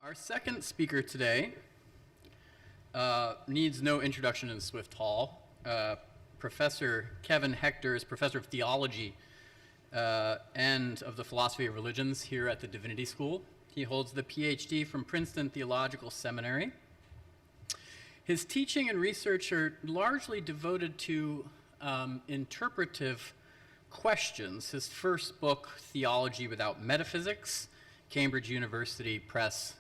Our second speaker today needs no introduction in Swift Hall. Professor Kevin Hector is professor of theology and of the philosophy of religions here at the Divinity School. He holds the PhD from Princeton Theological Seminary. His teaching and research are largely devoted to interpretive questions. His first book, Theology Without Metaphysics, Cambridge University Press,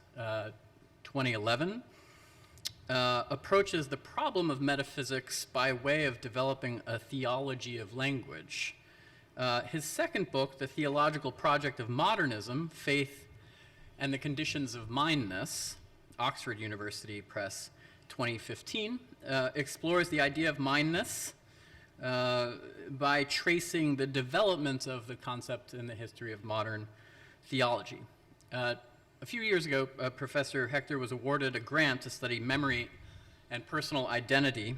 2011, approaches the problem of metaphysics by way of developing a theology of language. His second book, The Theological Project of Modernism, Faith and the Conditions of Mindness, Oxford University Press, 2015, explores the idea of mindness by tracing the development of the concept in the history of modern theology. A few years ago, Professor Hector was awarded a grant to study memory and personal identity,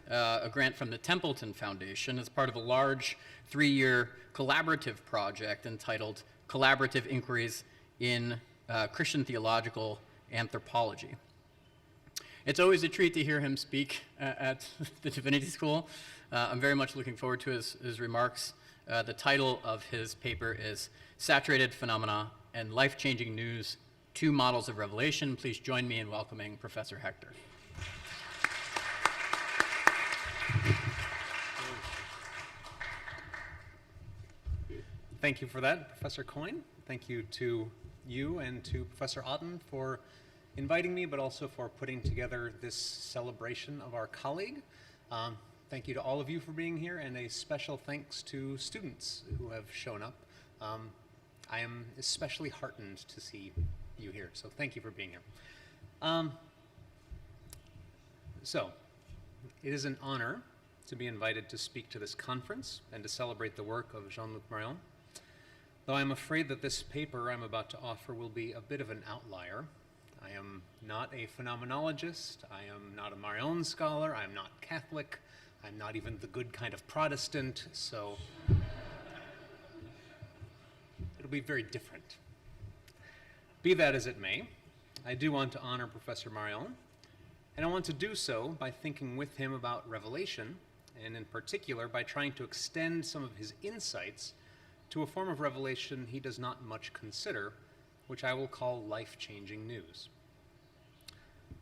a grant from the Templeton Foundation as part of a large 3-year collaborative project entitled Collaborative Inquiries in Christian Theological Anthropology. It's always a treat to hear him speak at the Divinity School. I'm very much looking forward to his remarks. The title of his paper is Saturated Phenomena and Life-Changing News, Two Models of Revelation. Please join me in welcoming Professor Hector. Thank you for that, Professor Coyne. Thank you to you and to Professor Otten for inviting me, but also for putting together this celebration of our colleague. Thank you to all of you for being here, and a special thanks to students who have shown up. I am especially heartened to see you here, so thank you for being here. So, it is an honor to be invited to speak to this conference and to celebrate the work of Jean-Luc Marion, though I'm afraid that this paper I'm about to offer will be a bit of an outlier. I am not a phenomenologist, I am not a Marion scholar, I'm not Catholic, I'm not even the good kind of Protestant, so it'll be very different. Be that as it may, I do want to honor Professor Marion, and I want to do so by thinking with him about Revelation, and in particular by trying to extend some of his insights to a form of revelation he does not much consider, which I will call life-changing news.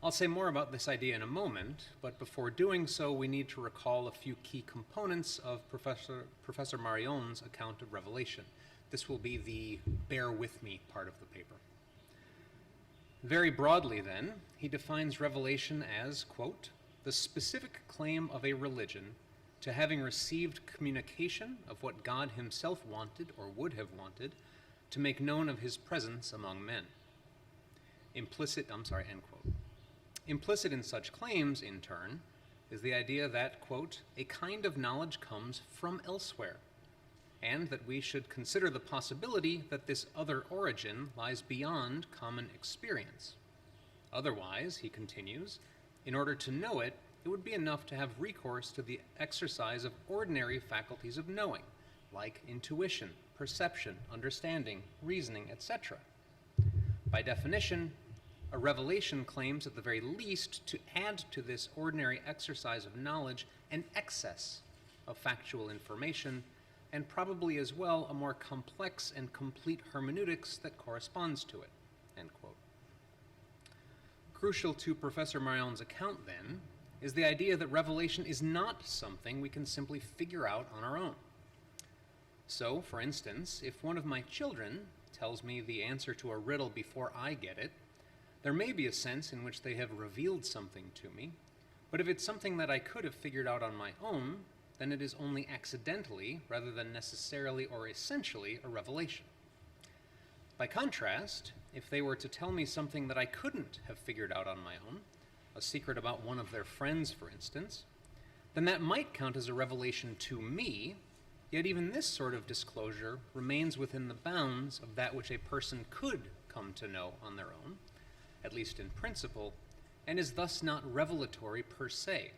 I'll say more about this idea in a moment, but before doing so, we need to recall a few key components of Professor Marion's account of Revelation. This will be the bear with me part of the paper. Very broadly, then, he defines revelation as, quote, the specific claim of a religion to having received communication of what God himself wanted or would have wanted to make known of his presence among men. End quote. Implicit in such claims, in turn, is the idea that, quote, a kind of knowledge comes from elsewhere, and that we should consider the possibility that this other origin lies beyond common experience. Otherwise, he continues, in order to know it, it would be enough to have recourse to the exercise of ordinary faculties of knowing, like intuition, perception, understanding, reasoning, etc. By definition, a revelation claims at the very least to add to this ordinary exercise of knowledge an excess of factual information, and probably as well a more complex and complete hermeneutics that corresponds to it, end quote. Crucial to Professor Marion's account, then, is the idea that revelation is not something we can simply figure out on our own. So, for instance, if one of my children tells me the answer to a riddle before I get it, there may be a sense in which they have revealed something to me, but if it's something that I could have figured out on my own, then it is only accidentally, rather than necessarily or essentially, a revelation. By contrast, if they were to tell me something that I couldn't have figured out on my own, a secret about one of their friends, for instance, then that might count as a revelation to me, yet even this sort of disclosure remains within the bounds of that which a person could come to know on their own, at least in principle, and is thus not revelatory per se.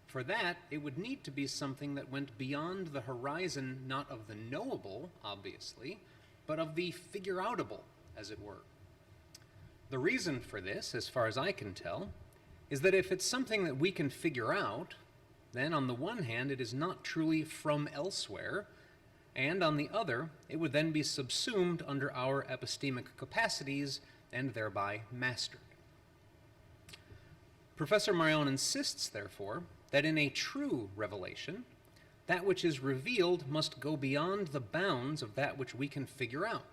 For that, it would need to be something that went beyond the horizon not of the knowable, obviously, but of the figure-outable, as it were. The reason for this, as far as I can tell, is that if it's something that we can figure out, then on the one hand it is not truly from elsewhere, and on the other, it would then be subsumed under our epistemic capacities and thereby mastered. Professor Marion insists, therefore, that in a true revelation, that which is revealed must go beyond the bounds of that which we can figure out,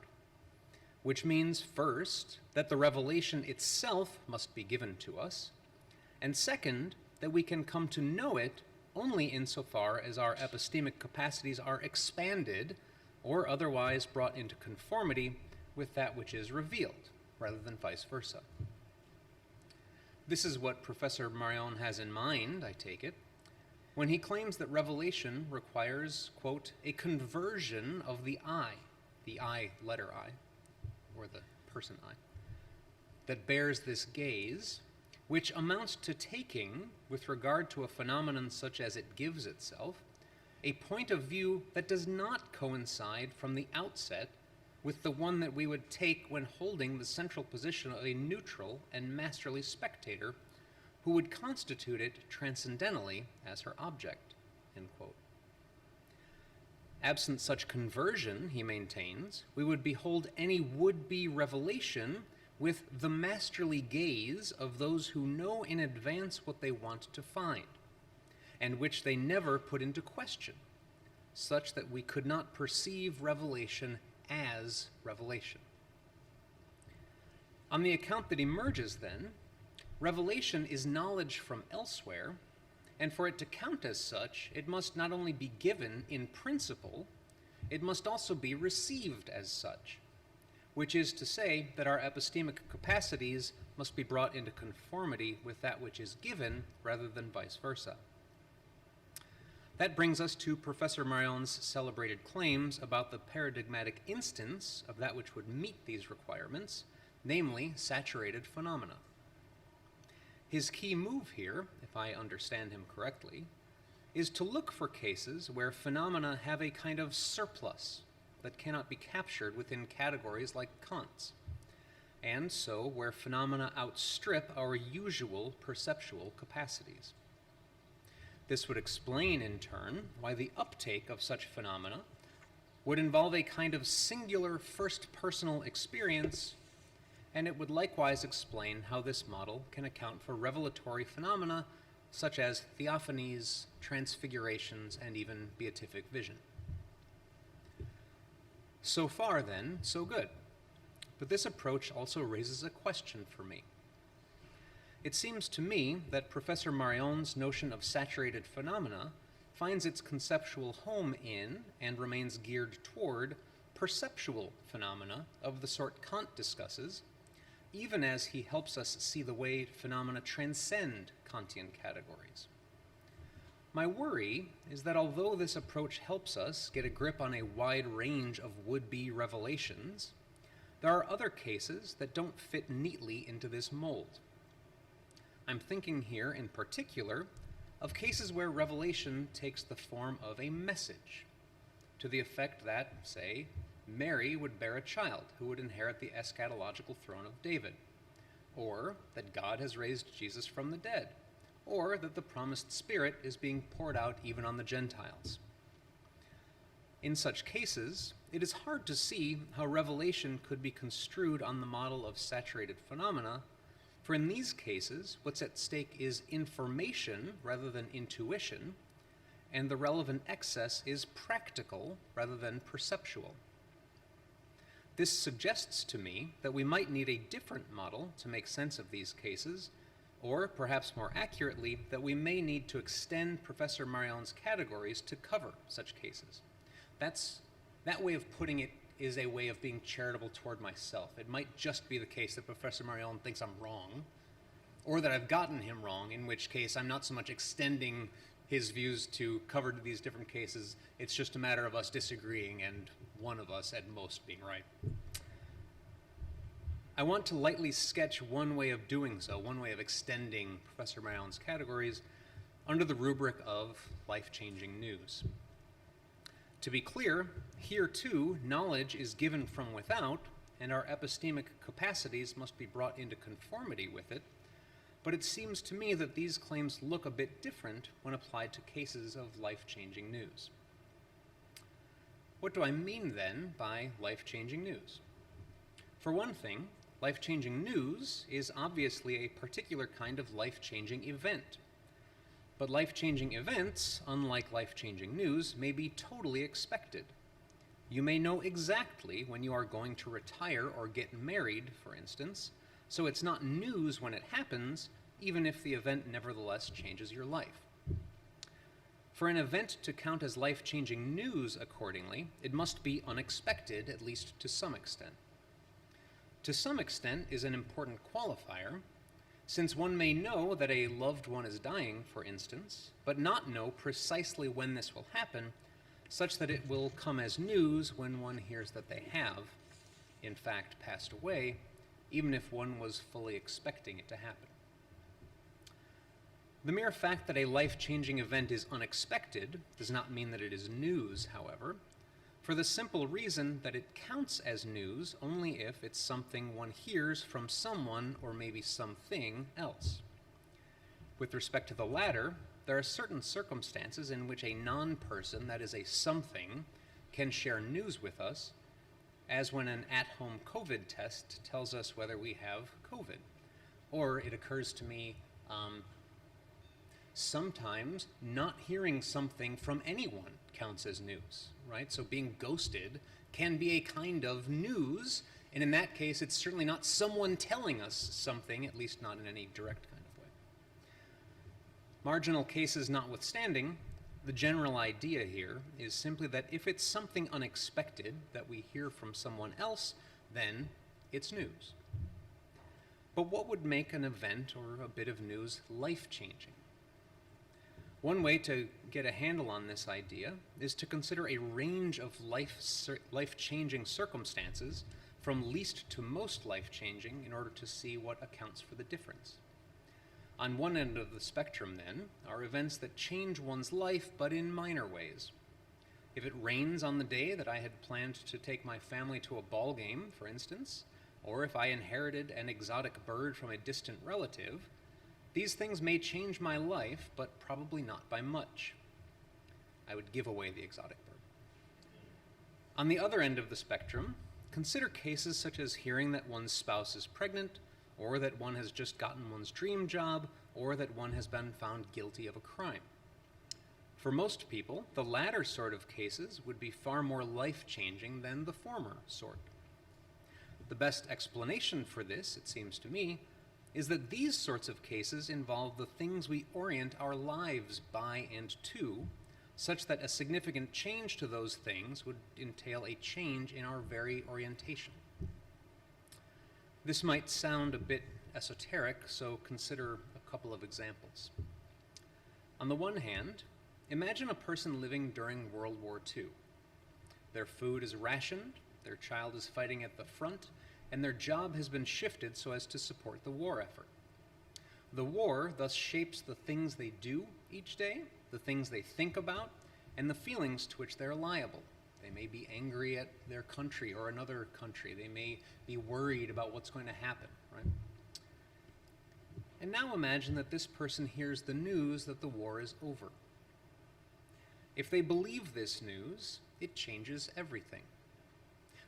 which means, first, that the revelation itself must be given to us, and second, that we can come to know it only insofar as our epistemic capacities are expanded or otherwise brought into conformity with that which is revealed, rather than vice versa. This is what Professor Marion has in mind, I take it, when he claims that revelation requires, quote, a conversion of the I, letter I, or the person I, that bears this gaze, which amounts to taking, with regard to a phenomenon such as it gives itself, a point of view that does not coincide from the outset with the one that we would take when holding the central position of a neutral and masterly spectator who would constitute it transcendentally as her object, end quote. Absent such conversion, he maintains, we would behold any would-be revelation with the masterly gaze of those who know in advance what they want to find, and which they never put into question, such that we could not perceive revelation as revelation. On the account that emerges, then, revelation is knowledge from elsewhere, and for it to count as such, it must not only be given in principle, it must also be received as such, which is to say that our epistemic capacities must be brought into conformity with that which is given rather than vice versa. That brings us to Professor Marion's celebrated claims about the paradigmatic instance of that which would meet these requirements, namely saturated phenomena. His key move here, if I understand him correctly, is to look for cases where phenomena have a kind of surplus that cannot be captured within categories like Kant's, and so where phenomena outstrip our usual perceptual capacities. This would explain, in turn, why the uptake of such phenomena would involve a kind of singular first-personal experience, and it would likewise explain how this model can account for revelatory phenomena such as theophanies, transfigurations, and even beatific vision. So far, then, so good. But this approach also raises a question for me. It seems to me that Professor Marion's notion of saturated phenomena finds its conceptual home in and remains geared toward perceptual phenomena of the sort Kant discusses, even as he helps us see the way phenomena transcend Kantian categories. My worry is that although this approach helps us get a grip on a wide range of would-be revelations, there are other cases that don't fit neatly into this mold. I'm thinking here in particular of cases where revelation takes the form of a message, to the effect that, say, Mary would bear a child who would inherit the eschatological throne of David, or that God has raised Jesus from the dead, or that the promised Spirit is being poured out even on the Gentiles. In such cases, it is hard to see how revelation could be construed on the model of saturated phenomena, for in these cases, what's at stake is information rather than intuition, and the relevant excess is practical rather than perceptual. This suggests to me that we might need a different model to make sense of these cases, or perhaps more accurately, that we may need to extend Professor Marion's categories to cover such cases. That way of putting it is a way of being charitable toward myself. It might just be the case that Professor Marion thinks I'm wrong, or that I've gotten him wrong, in which case I'm not so much extending his views to cover these different cases, it's just a matter of us disagreeing and one of us at most being right. I want to lightly sketch one way of doing so, one way of extending Professor Marion's categories under the rubric of life-changing news. To be clear, here too, knowledge is given from without, and our epistemic capacities must be brought into conformity with it, but it seems to me that these claims look a bit different when applied to cases of life-changing news. What do I mean, then, by life-changing news? For one thing, life-changing news is obviously a particular kind of life-changing event. But life-changing events, unlike life-changing news, may be totally expected. You may know exactly when you are going to retire or get married, for instance, so it's not news when it happens, even if the event nevertheless changes your life. For an event to count as life-changing news, accordingly, it must be unexpected, at least to some extent. To some extent is an important qualifier, since one may know that a loved one is dying, for instance, but not know precisely when this will happen, such that it will come as news when one hears that they have, in fact, passed away, even if one was fully expecting it to happen. The mere fact that a life-changing event is unexpected does not mean that it is news, however, for the simple reason that it counts as news only if it's something one hears from someone or maybe something else. With respect to the latter, there are certain circumstances in which a non-person, that is a something, can share news with us, as when an at-home COVID test tells us whether we have COVID. Or it occurs to me, sometimes not hearing something from anyone counts as news, right? So being ghosted can be a kind of news, and in that case, it's certainly not someone telling us something, at least not in any direct kind of way. Marginal cases notwithstanding, the general idea here is simply that if it's something unexpected that we hear from someone else, then it's news. But what would make an event or a bit of news life-changing? One way to get a handle on this idea is to consider a range of life-changing circumstances from least to most life-changing in order to see what accounts for the difference. On one end of the spectrum, then, are events that change one's life, but in minor ways. If it rains on the day that I had planned to take my family to a ball game, for instance, or if I inherited an exotic bird from a distant relative, these things may change my life, but probably not by much. I would give away the exotic bird. On the other end of the spectrum, consider cases such as hearing that one's spouse is pregnant, or that one has just gotten one's dream job, or that one has been found guilty of a crime. For most people, the latter sort of cases would be far more life-changing than the former sort. The best explanation for this, it seems to me, is that these sorts of cases involve the things we orient our lives by and to, such that a significant change to those things would entail a change in our very orientation. This might sound a bit esoteric, so consider a couple of examples. On the one hand, imagine a person living during World War II. Their food is rationed, their child is fighting at the front, and their job has been shifted so as to support the war effort. The war thus shapes the things they do each day, the things they think about, and the feelings to which they're liable. They may be angry at their country or another country. They may be worried about what's going to happen, right? And now imagine that this person hears the news that the war is over. If they believe this news, it changes everything.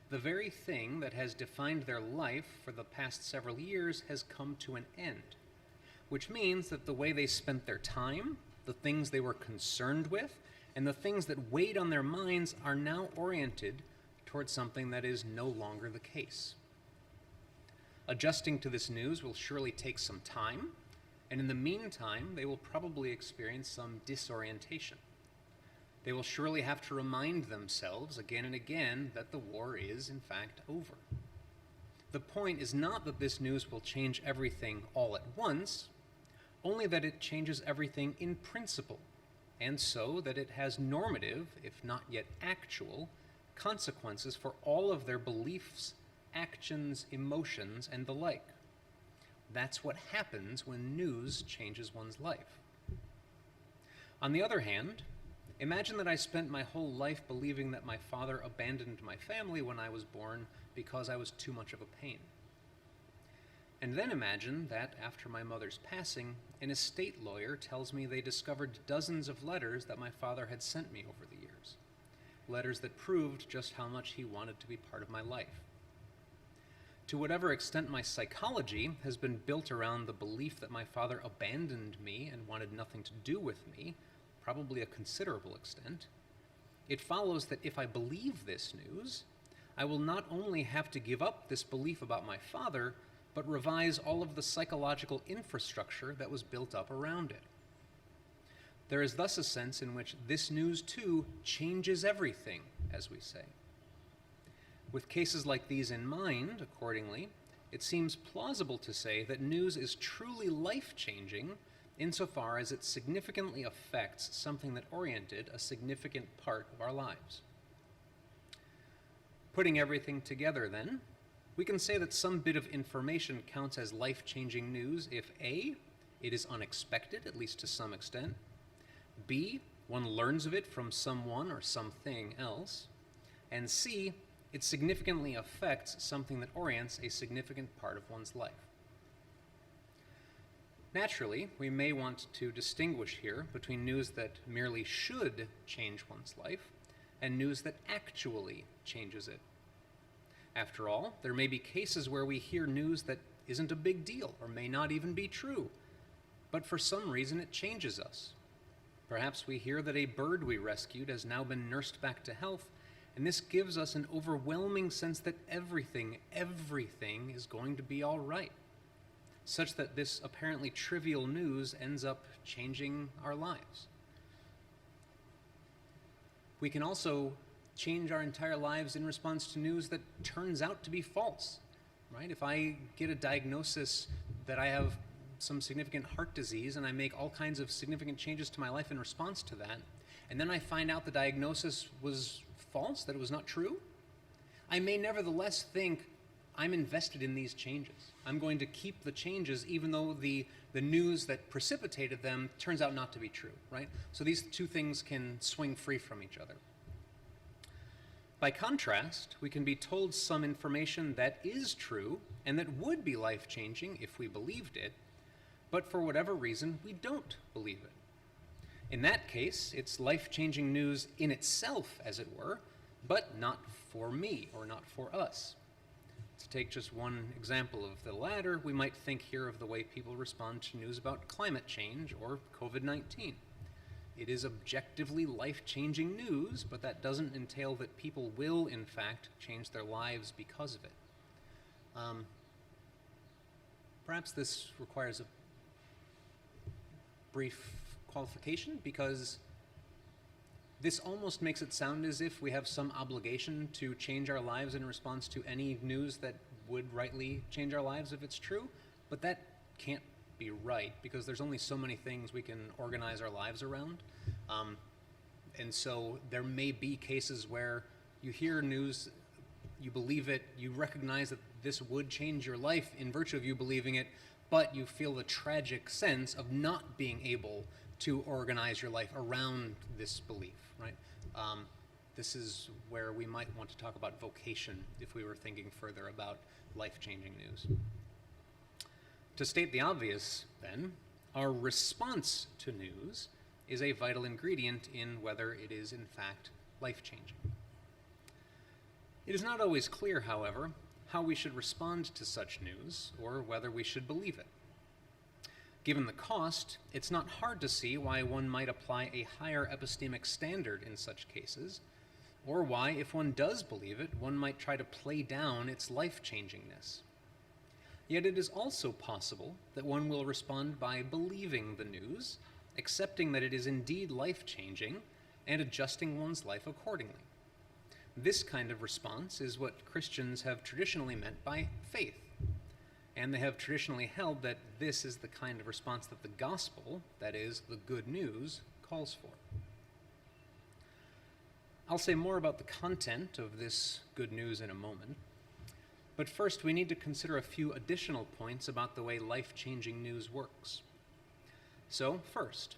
The very thing that has defined their life for the past several years has come to an end, which means that the way they spent their time, the things they were concerned with, and the things that weighed on their minds are now oriented towards something that is no longer the case. Adjusting to this news will surely take some time, and in the meantime, they will probably experience some disorientation. They will surely have to remind themselves again and again that the war is, in fact, over. The point is not that this news will change everything all at once, only that it changes everything in principle, and so that it has normative, if not yet actual, consequences for all of their beliefs, actions, emotions, and the like. That's what happens when news changes one's life. On the other hand, Imagine that I spent my whole life believing that my father abandoned my family when I was born because I was too much of a pain. And then imagine that, after my mother's passing, an estate lawyer tells me they discovered dozens of letters that my father had sent me over the years. Letters that proved just how much he wanted to be part of my life. To whatever extent my psychology has been built around the belief that my father abandoned me and wanted nothing to do with me, probably a considerable extent, it follows that if I believe this news, I will not only have to give up this belief about my father, but revise all of the psychological infrastructure that was built up around it. There is thus a sense in which this news, too, changes everything, as we say. With cases like these in mind, accordingly, it seems plausible to say that news is truly life-changing insofar as it significantly affects something that oriented a significant part of our lives. Putting everything together, then, we can say that some bit of information counts as life-changing news if A, it is unexpected, at least to some extent, B, one learns of it from someone or something else, and C, it significantly affects something that orients a significant part of one's life. Naturally, we may want to distinguish here between news that merely should change one's life and news that actually changes it. After all, there may be cases where we hear news that isn't a big deal or may not even be true, but for some reason it changes us. Perhaps we hear that a bird we rescued has now been nursed back to health, and this gives us an overwhelming sense that everything is going to be all right, such that this apparently trivial news ends up changing our lives. We can also change our entire lives in response to news that turns out to be false, right? If I get a diagnosis that I have some significant heart disease and I make all kinds of significant changes to my life in response to that, and then I find out the diagnosis was false, that it was not true, I may nevertheless think I'm invested in these changes. I'm going to keep the changes even though the news that precipitated them turns out not to be true, right? So these two things can swing free from each other. By contrast, we can be told some information that is true and that would be life-changing if we believed it, but for whatever reason, we don't believe it. In that case, it's life-changing news in itself, as it were, but not for me or not for us. To take just one example of the latter, we might think here of the way people respond to news about climate change or COVID-19. It is objectively life-changing news, but that doesn't entail that people will, in fact, change their lives because of it. Perhaps this requires a brief qualification, because this almost makes it sound as if we have some obligation to change our lives in response to any news that would rightly change our lives if it's true, but that can't be right, because there's only so many things we can organize our lives around. And so there may be cases where you hear news, you believe it, you recognize that this would change your life in virtue of you believing it, but you feel the tragic sense of not being able to organize your life around this belief, right? This is where we might want to talk about vocation if we were thinking further about life-changing news. To state the obvious, then, our response to news is a vital ingredient in whether it is, in fact, life-changing. It is not always clear, however, how we should respond to such news, or whether we should believe it. Given the cost, it's not hard to see why one might apply a higher epistemic standard in such cases, or why, if one does believe it, one might try to play down its life-changingness. Yet it is also possible that one will respond by believing the news, accepting that it is indeed life-changing, and adjusting one's life accordingly. This kind of response is what Christians have traditionally meant by faith, and they have traditionally held that this is the kind of response that the gospel, that is, the good news, calls for. I'll say more about the content of this good news in a moment, but first we need to consider a few additional points about the way life-changing news works. So, first,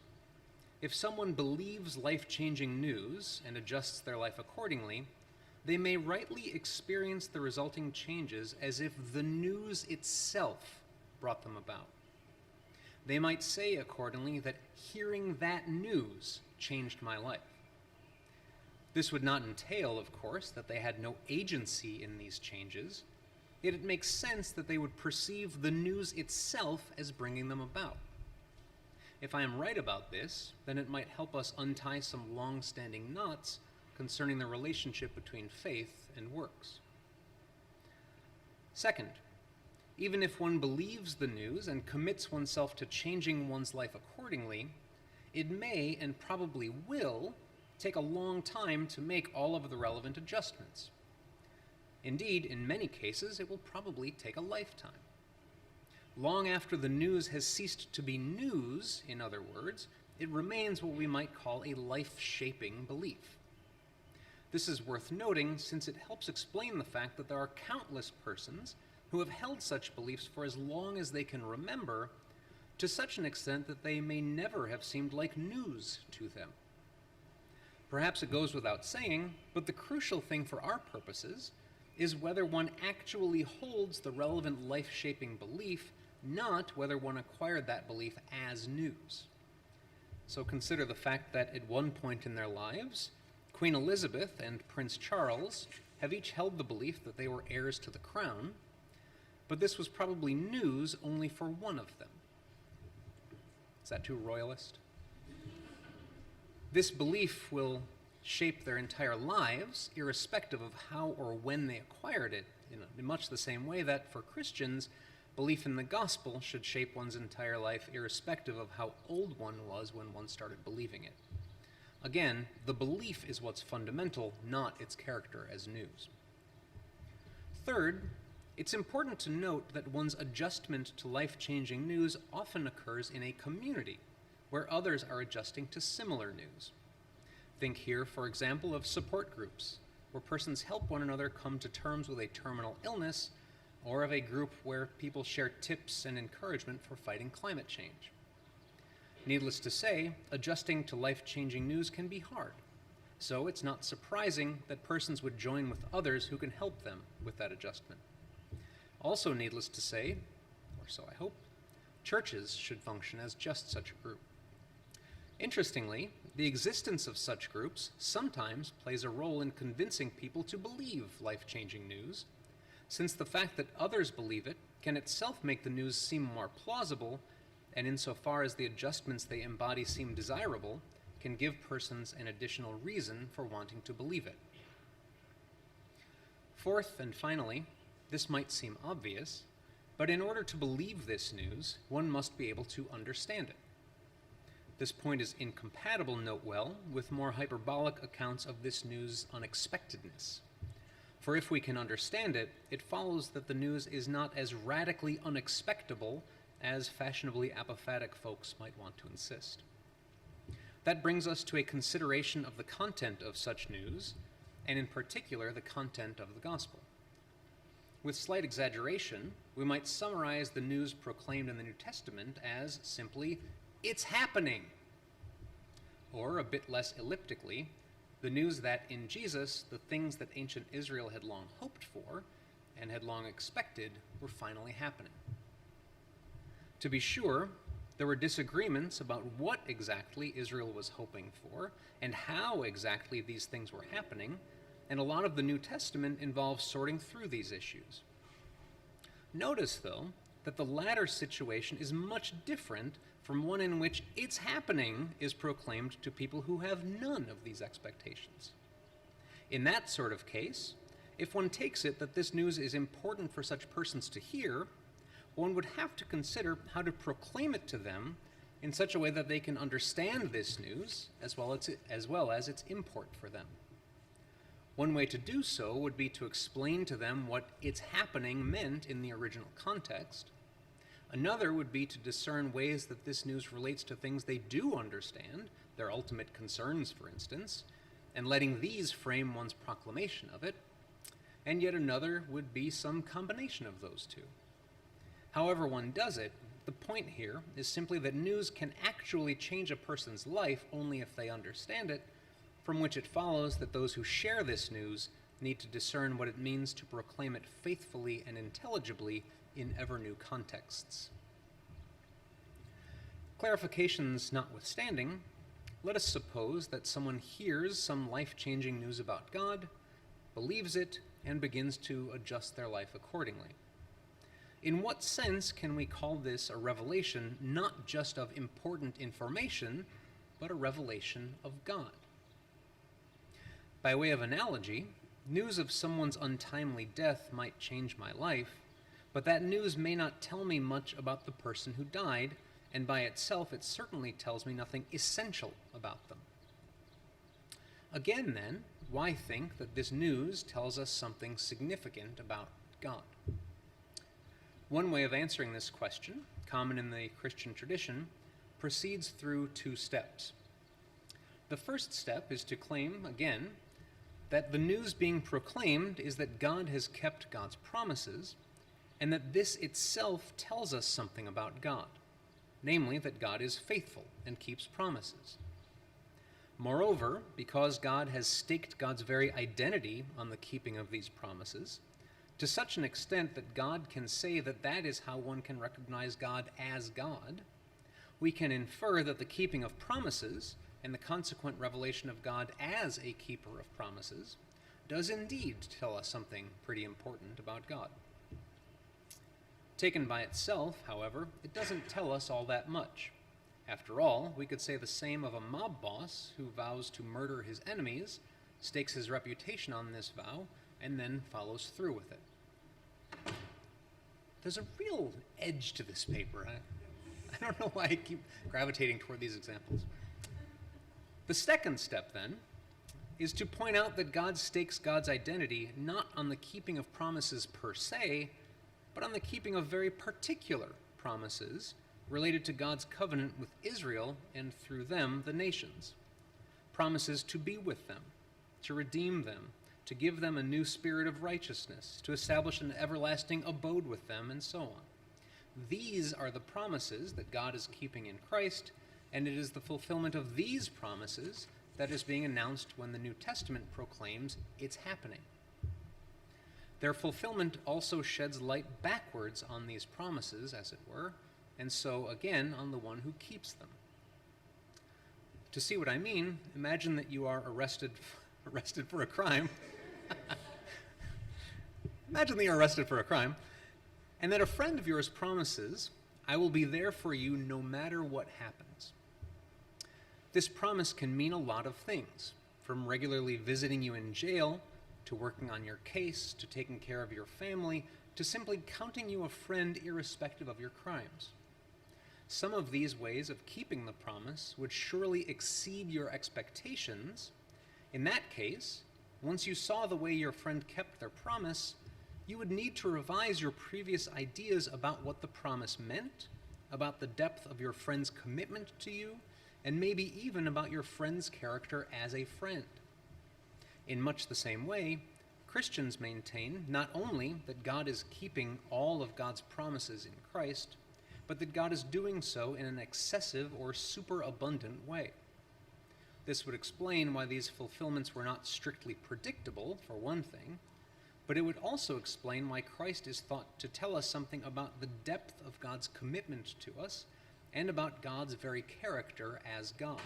if someone believes life-changing news and adjusts their life accordingly, they may rightly experience the resulting changes as if the news itself brought them about. They might say accordingly that hearing that news changed my life. This would not entail, of course, that they had no agency in these changes, yet it makes sense that they would perceive the news itself as bringing them about. If I am right about this, then it might help us untie some long-standing knots concerning the relationship between faith and works. Second, even if one believes the news and commits oneself to changing one's life accordingly, it may and probably will take a long time to make all of the relevant adjustments. Indeed, in many cases, it will probably take a lifetime. Long after the news has ceased to be news, in other words, it remains what we might call a life-shaping belief. This is worth noting since it helps explain the fact that there are countless persons who have held such beliefs for as long as they can remember, to such an extent that they may never have seemed like news to them. Perhaps it goes without saying, but the crucial thing for our purposes is whether one actually holds the relevant life-shaping belief, not whether one acquired that belief as news. So consider the fact that at one point in their lives, Queen Elizabeth and Prince Charles have each held the belief that they were heirs to the crown, but this was probably news only for one of them. Is that too royalist? This belief will shape their entire lives, irrespective of how or when they acquired it, in much the same way that, for Christians, belief in the gospel should shape one's entire life, irrespective of how old one was when one started believing it. Again, the belief is what's fundamental, not its character as news. Third, it's important to note that one's adjustment to life-changing news often occurs in a community, where others are adjusting to similar news. Think here, for example, of support groups, where persons help one another come to terms with a terminal illness, or of a group where people share tips and encouragement for fighting climate change. Needless to say, adjusting to life-changing news can be hard, so it's not surprising that persons would join with others who can help them with that adjustment. Also needless to say, or so I hope, churches should function as just such a group. Interestingly, the existence of such groups sometimes plays a role in convincing people to believe life-changing news, since the fact that others believe it can itself make the news seem more plausible, and insofar as the adjustments they embody seem desirable, can give persons an additional reason for wanting to believe it. Fourth and finally, this might seem obvious, but in order to believe this news, one must be able to understand it. This point is incompatible, note well, with more hyperbolic accounts of this news' unexpectedness. For if we can understand it, it follows that the news is not as radically unexpectable as fashionably apophatic folks might want to insist. That brings us to a consideration of the content of such news, and in particular the content of the gospel. With slight exaggeration, we might summarize the news proclaimed in the New Testament as simply, "It's happening!" Or, a bit less elliptically, the news that in Jesus, the things that ancient Israel had long hoped for and had long expected were finally happening. To be sure, there were disagreements about what exactly Israel was hoping for and how exactly these things were happening, and a lot of the New Testament involves sorting through these issues. Notice, though, that the latter situation is much different from one in which "it's happening" is proclaimed to people who have none of these expectations. In that sort of case, if one takes it that this news is important for such persons to hear, one would have to consider how to proclaim it to them in such a way that they can understand this news as well as its import for them. One way to do so would be to explain to them what "it's happening" meant in the original context. Another would be to discern ways that this news relates to things they do understand, their ultimate concerns, for instance, and letting these frame one's proclamation of it. And yet another would be some combination of those two. However one does it, The point here is simply that news can actually change a person's life only if they understand it, from which it follows that those who share this news need to discern what it means to proclaim it faithfully and intelligibly in ever-new contexts. Clarifications notwithstanding, let us suppose that someone hears some life-changing news about God, believes it, and begins to adjust their life accordingly. In what sense can we call this a revelation not just of important information, but a revelation of God? By way of analogy, news of someone's untimely death might change my life, but that news may not tell me much about the person who died, and by itself it certainly tells me nothing essential about them. Again, then, why think that this news tells us something significant about God? One way of answering this question, common in the Christian tradition, proceeds through two steps. The first step is to claim, again, that the news being proclaimed is that God has kept God's promises, and that this itself tells us something about God, namely that God is faithful and keeps promises. Moreover, because God has staked God's very identity on the keeping of these promises, to such an extent that God can say that that is how one can recognize God as God, we can infer that the keeping of promises and the consequent revelation of God as a keeper of promises does indeed tell us something pretty important about God. Taken by itself, however, it doesn't tell us all that much. After all, we could say the same of a mob boss who vows to murder his enemies, stakes his reputation on this vow, and then follows through with it. There's a real edge to this paper. I don't know why I keep gravitating toward these examples. The second step, then, is to point out that God stakes God's identity not on the keeping of promises per se, but on the keeping of very particular promises related to God's covenant with Israel and through them, the nations. Promises to be with them, to redeem them, to give them a new spirit of righteousness, to establish an everlasting abode with them, and so on. These are the promises that God is keeping in Christ, and it is the fulfillment of these promises that is being announced when the New Testament proclaims it's happening. Their fulfillment also sheds light backwards on these promises, as it were, and so again on the one who keeps them. To see what I mean, imagine that you are arrested for a crime. Imagine that you're arrested for a crime, and that a friend of yours promises, "I will be there for you no matter what happens." This promise can mean a lot of things, from regularly visiting you in jail, to working on your case, to taking care of your family, to simply counting you a friend irrespective of your crimes. Some of these ways of keeping the promise would surely exceed your expectations. In that case, once you saw the way your friend kept their promise, you would need to revise your previous ideas about what the promise meant, about the depth of your friend's commitment to you, and maybe even about your friend's character as a friend. In much the same way, Christians maintain not only that God is keeping all of God's promises in Christ, but that God is doing so in an excessive or superabundant way. This would explain why these fulfillments were not strictly predictable, for one thing, but it would also explain why Christ is thought to tell us something about the depth of God's commitment to us and about God's very character as God.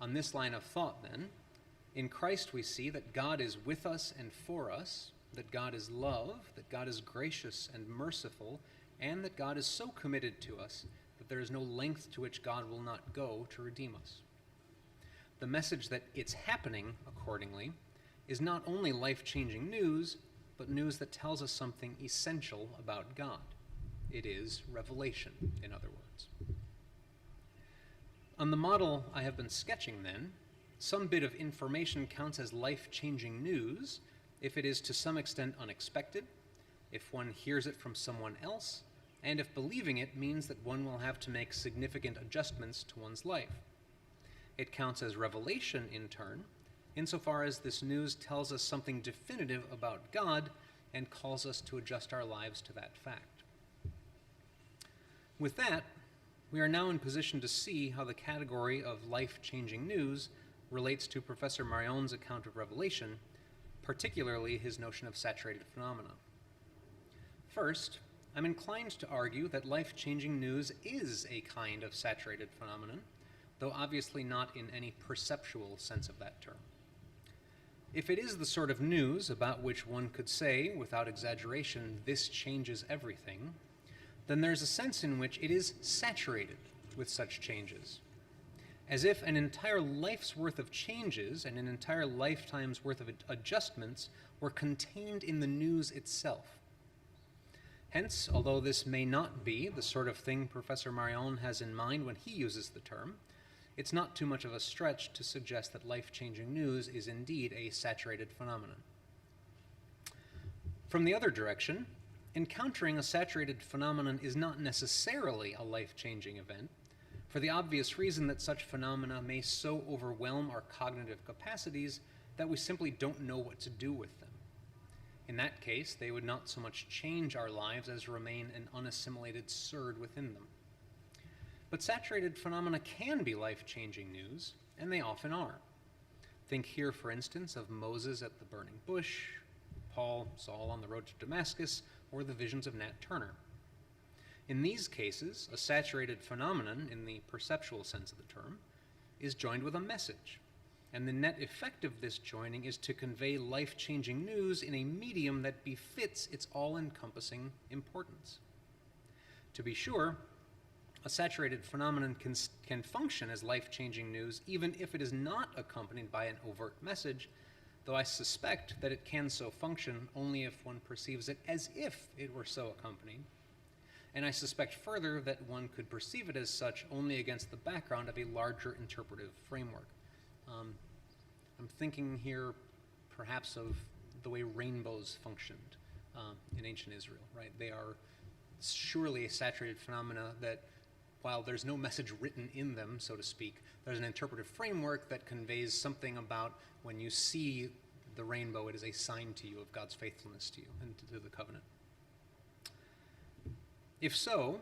On this line of thought, then, in Christ we see that God is with us and for us, that God is love, that God is gracious and merciful, and that God is so committed to us that there is no length to which God will not go to redeem us. The message that it's happening, accordingly, is not only life-changing news, but news that tells us something essential about God. It is revelation, in other words. On the model I have been sketching, then, some bit of information counts as life-changing news if it is to some extent unexpected, if one hears it from someone else, and if believing it means that one will have to make significant adjustments to one's life. It counts as revelation, in turn, insofar as this news tells us something definitive about God and calls us to adjust our lives to that fact. With that, we are now in position to see how the category of life-changing news relates to Professor Marion's account of Revelation, particularly his notion of saturated phenomena. First, I'm inclined to argue that life-changing news is a kind of saturated phenomenon, though obviously not in any perceptual sense of that term. If it is the sort of news about which one could say, without exaggeration, this changes everything, then there's a sense in which it is saturated with such changes, as if an entire life's worth of changes and an entire lifetime's worth of adjustments were contained in the news itself. Hence, although this may not be the sort of thing Professor Marion has in mind when he uses the term, it's not too much of a stretch to suggest that life-changing news is indeed a saturated phenomenon. From the other direction, encountering a saturated phenomenon is not necessarily a life-changing event, for the obvious reason that such phenomena may so overwhelm our cognitive capacities that we simply don't know what to do with them. In that case, they would not so much change our lives as remain an unassimilated surd within them. But saturated phenomena can be life-changing news, and they often are. Think here, for instance, of Moses at the burning bush, Paul, Saul on the road to Damascus, or the visions of Nat Turner. In these cases, a saturated phenomenon, in the perceptual sense of the term, is joined with a message, and the net effect of this joining is to convey life-changing news in a medium that befits its all-encompassing importance. To be sure, a saturated phenomenon can function as life-changing news even if it is not accompanied by an overt message, though I suspect that it can so function only if one perceives it as if it were so accompanied. And I suspect further that one could perceive it as such only against the background of a larger interpretive framework. I'm thinking here perhaps of the way rainbows functioned in ancient Israel, right? They are surely a saturated phenomena that, while there's no message written in them, so to speak, there's an interpretive framework that conveys something about when you see the rainbow, it is a sign to you of God's faithfulness to you and to the covenant. If so,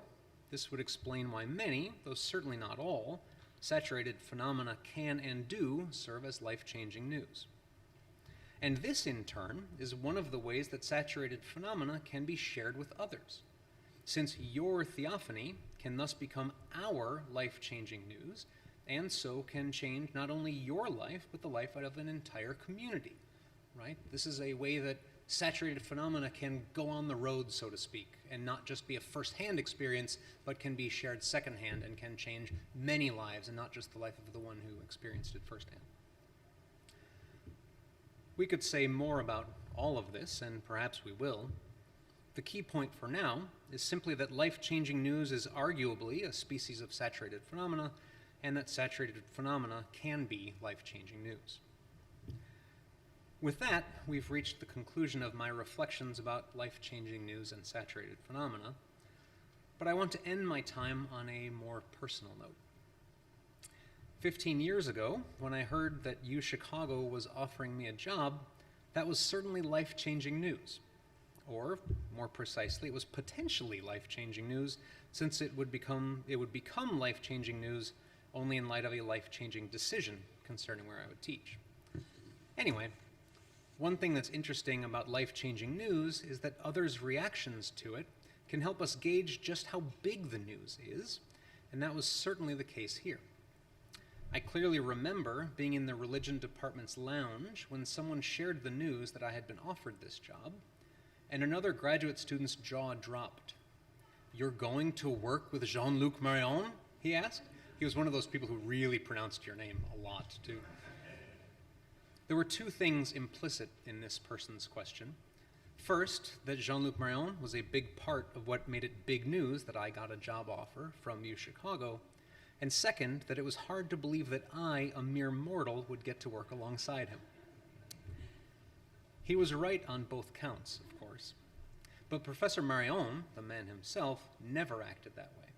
this would explain why many, though certainly not all, saturated phenomena can and do serve as life-changing news. And this, in turn, is one of the ways that saturated phenomena can be shared with others, since your theophany can thus become our life-changing news, and so can change not only your life, but the life of an entire community, right? This is a way that saturated phenomena can go on the road, so to speak, and not just be a first-hand experience, but can be shared second-hand and can change many lives and not just the life of the one who experienced it firsthand. We could say more about all of this, and perhaps we will. The key point for now is simply that life-changing news is arguably a species of saturated phenomena, and that saturated phenomena can be life-changing news. With that, we've reached the conclusion of my reflections about life-changing news and saturated phenomena, but I want to end my time on a more personal note. 15 years ago, when I heard that UChicago was offering me a job, that was certainly life-changing news. Or, more precisely, it was potentially life-changing news, since it would become life-changing news only in light of a life-changing decision concerning where I would teach. Anyway, one thing that's interesting about life-changing news is that others' reactions to it can help us gauge just how big the news is, and that was certainly the case here. I clearly remember being in the religion department's lounge when someone shared the news that I had been offered this job, and another graduate student's jaw dropped. "You're going to work with Jean-Luc Marion?" he asked. He was one of those people who really pronounced your name a lot, too. There were two things implicit in this person's question. First, that Jean-Luc Marion was a big part of what made it big news that I got a job offer from UChicago, and second, that it was hard to believe that I, a mere mortal, would get to work alongside him. He was right on both counts, of course, but Professor Marion, the man himself, never acted that way.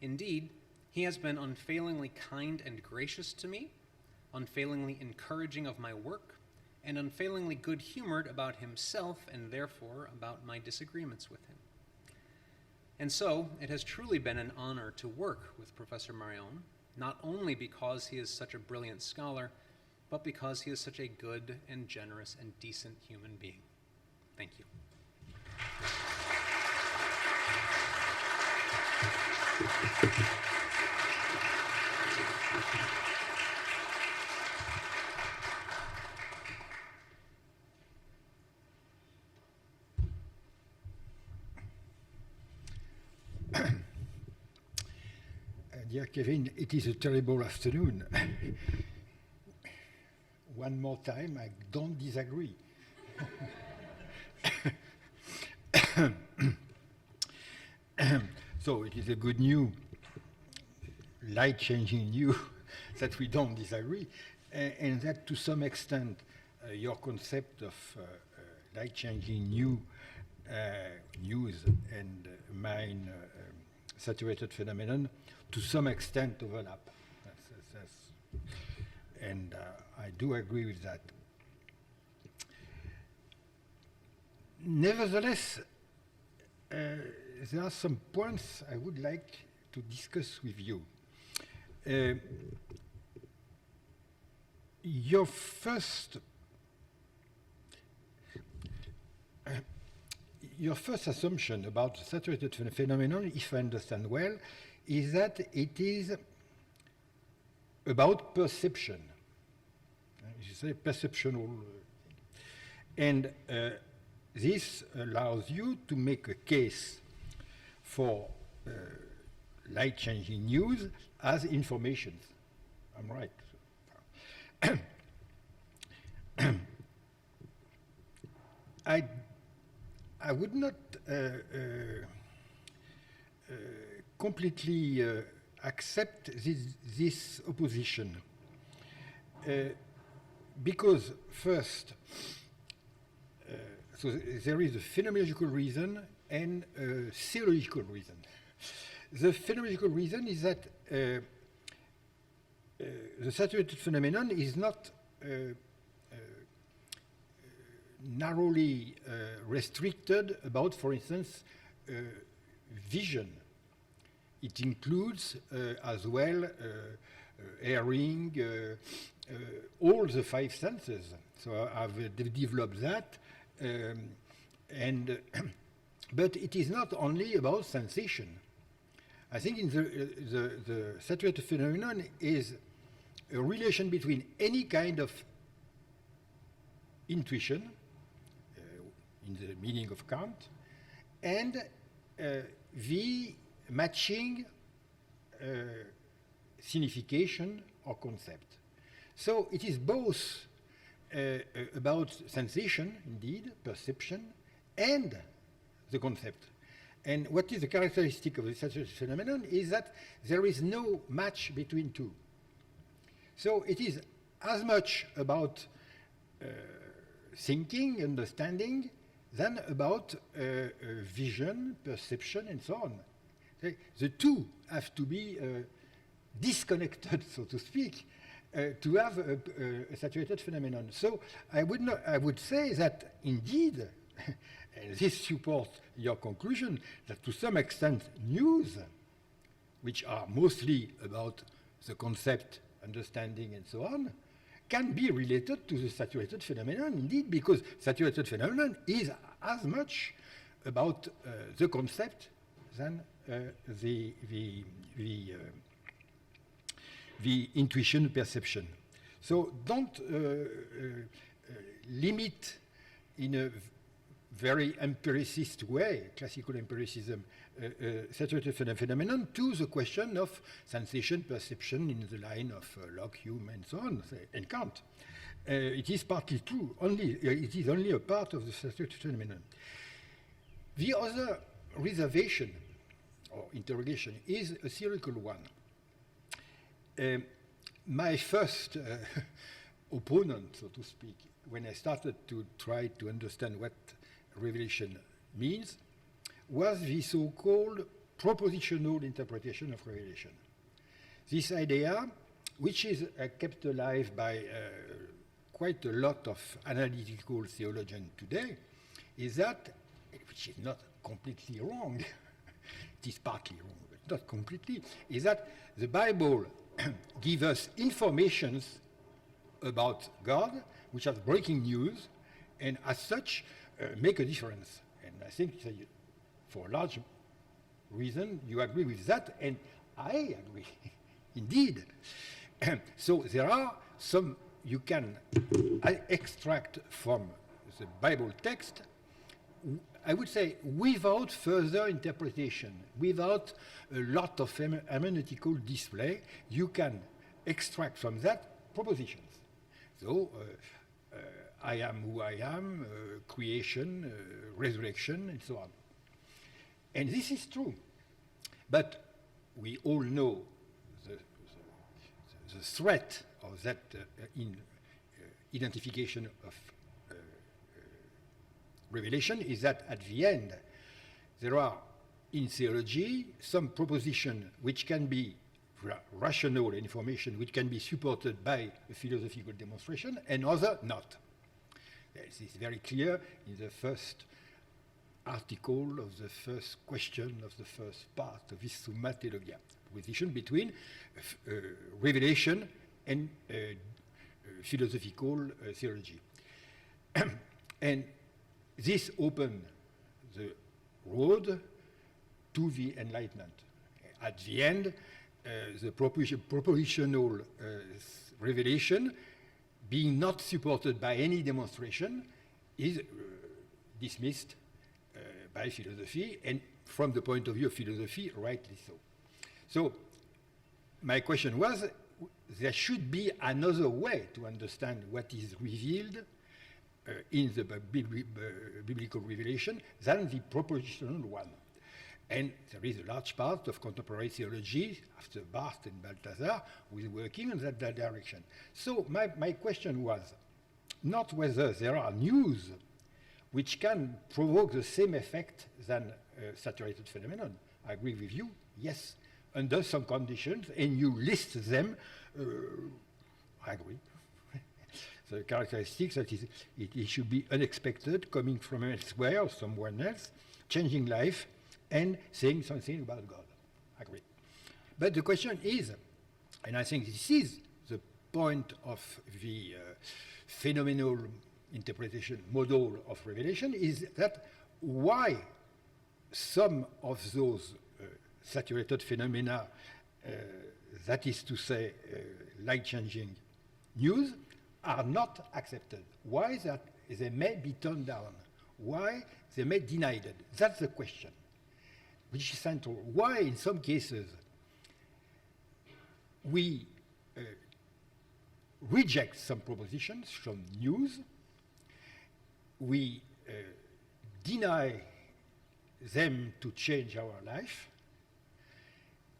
Indeed, he has been unfailingly kind and gracious to me, unfailingly encouraging of my work, and unfailingly good-humored about himself and therefore about my disagreements with him. And so it has truly been an honor to work with Professor Marion, not only because he is such a brilliant scholar, but because he is such a good and generous and decent human being. Thank you. Dear Kevin, it is a terrible afternoon. One more time, I don't disagree. So it is a good news, light-changing news, that we don't disagree, and that to some extent your concept of light-changing news and mine saturated phenomenon to some extent overlap. And I do agree with that. Nevertheless, there are some points I would like to discuss with you. Your first assumption about the saturated phenomenon, if I understand well, is that it is about perception. You say perceptual. And this allows you to make a case for light-changing news as information. I'm right. I would not completely accept this opposition because first, so there is a phenomenological reason and a theological reason. The phenomenological reason is that the saturated phenomenon is not narrowly restricted about, for instance, vision. It includes as well hearing, all the five senses. So I've developed that, but it is not only about sensation. I think in the saturated phenomenon is a relation between any kind of intuition, in the meaning of Kant, and the matching signification or concept. So it is both about sensation, indeed, perception, and the concept. And what is the characteristic of the saturated phenomenon is that there is no match between two. So it is as much about thinking, understanding, than about vision, perception, and so on. The two have to be disconnected, so to speak, to have a saturated phenomenon. So I would say that indeed, and this supports your conclusion, that to some extent news, which are mostly about the concept, understanding, and so on, can be related to the saturated phenomenon, indeed, because saturated phenomenon is as much about the concept than the intuition perception. So don't limit in a very empiricist way, classical empiricism, saturated phenomenon to the question of sensation, perception in the line of Locke, Hume, and so on, and Kant. It is partly true, it is only a part of the saturated phenomenon. The other reservation or interrogation is a theoretical one. My first opponent, so to speak, when I started to try to understand what revelation means, was the so-called propositional interpretation of revelation. This idea, which is kept alive by quite a lot of analytical theologians today, is that, which is not completely wrong, it is partly wrong, but not completely, is that the Bible gives us informations about God, which are breaking news, and as such, make a difference. And I think for a large reason, you agree with that, and I agree, indeed. So there are some you can extract from the Bible text, I would say, without further interpretation, without a lot of hermeneutical display, you can extract from that propositions. So, I am who I am, creation, resurrection, and so on. And this is true. But we all know the threat of that identification of revelation is that at the end there are in theology some proposition which can be rational information which can be supported by a philosophical demonstration and other not. This is very clear in the first article of the first question of the first part of this Summa Theologia, position between revelation and philosophical theology. And this opened the road to the Enlightenment. At the end, the propositional revelation, being not supported by any demonstration, is dismissed by philosophy, and from the point of view of philosophy, rightly so. So, my question was, there should be another way to understand what is revealed in the biblical revelation than the propositional one. And there is a large part of contemporary theology, after Barth and Balthasar, who is working in that direction. So my question was not whether there are news which can provoke the same effect than saturated phenomenon. I agree with you, yes, under some conditions, and you list them, I agree. The characteristics that is, it should be unexpected, coming from elsewhere or someone else, changing life, and saying something about God. I agree. But the question is, and I think this is the point of the phenomenal interpretation model of revelation, is that why some of those saturated phenomena, that is to say, light-changing news, are not accepted. Why that they may be turned down? Why they may be denied? That's the question, which is central. Why, in some cases, we reject some propositions, some news, we deny them to change our life,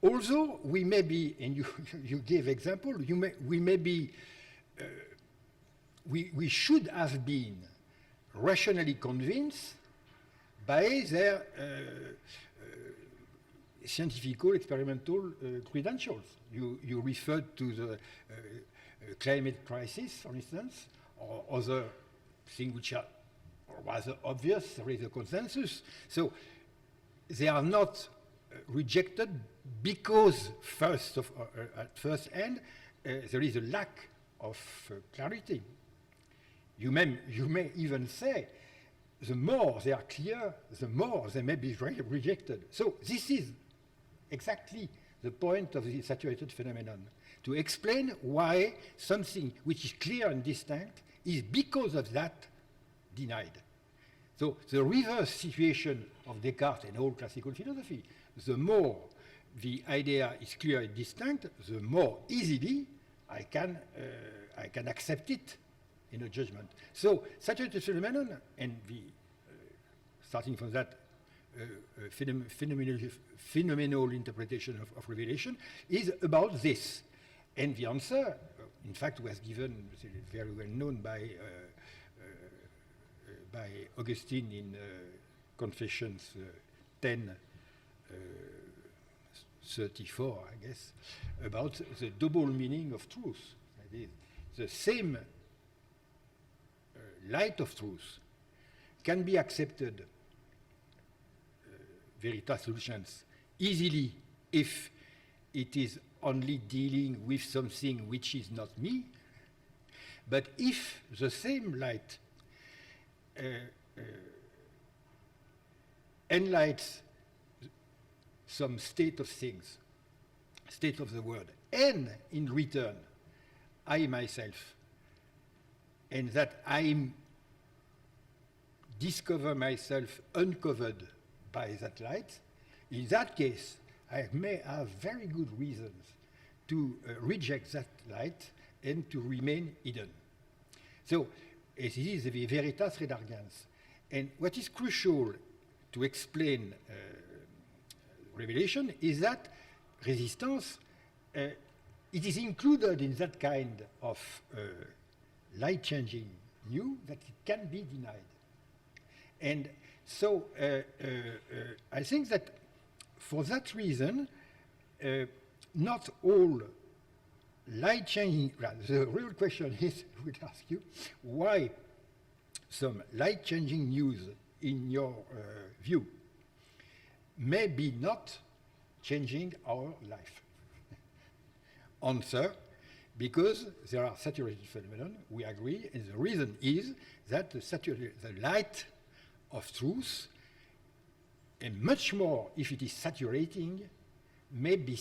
although we may be, and you gave example, we may be, we should have been rationally convinced by their scientific experimental credentials. You referred to the climate crisis, for instance, or other things which are rather obvious. There is a consensus. So they are not rejected because at first hand there is a lack of clarity. You may even say the more they are clear, the more they may be rejected. So this is exactly the point of the saturated phenomenon, to explain why something which is clear and distinct is because of that denied. So the reverse situation of Descartes and all classical philosophy, the more the idea is clear and distinct, the more easily I can accept it in a judgment. So saturated phenomenon, and starting from that phenomenal interpretation of revelation, is about this. And the answer, in fact, was given, very well known by Augustine in Confessions 10:34, I guess, about the double meaning of truth. That is, the same light of truth can be accepted, veritas solutions, easily if it is only dealing with something which is not me. But if the same light enlightens some state of things, state of the world, and in return, I myself, and that I discover myself uncovered by that light, in that case, I may have very good reasons to reject that light and to remain hidden. So, it is the veritas redargens. And what is crucial to explain revelation is that resistance, it is included in that kind of light-changing new that it can be denied. And so I think that for that reason, not all light-changing, the real question is, I would ask you, why some light-changing news in your view may be not changing our life? Answer, because there are saturated phenomena, we agree, and the reason is that the light of truth, and much more if it is saturating, may be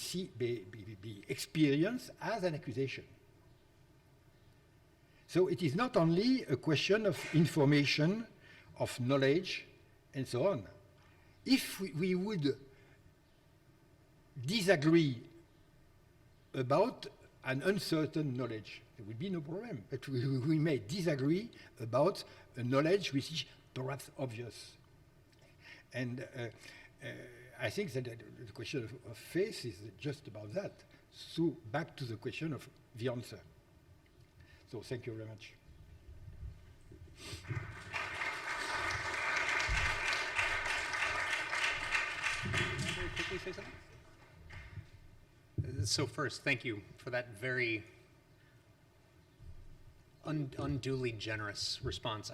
experienced as an accusation. So it is not only a question of information, of knowledge, and so on. If we would disagree about an uncertain knowledge, there would be no problem. But we may disagree about a knowledge which is perhaps obvious. And I think that the question of faith is just about that. So back to the question of the answer. So thank you very much. Can I very quickly say something? So first, thank you for that very unduly generous response.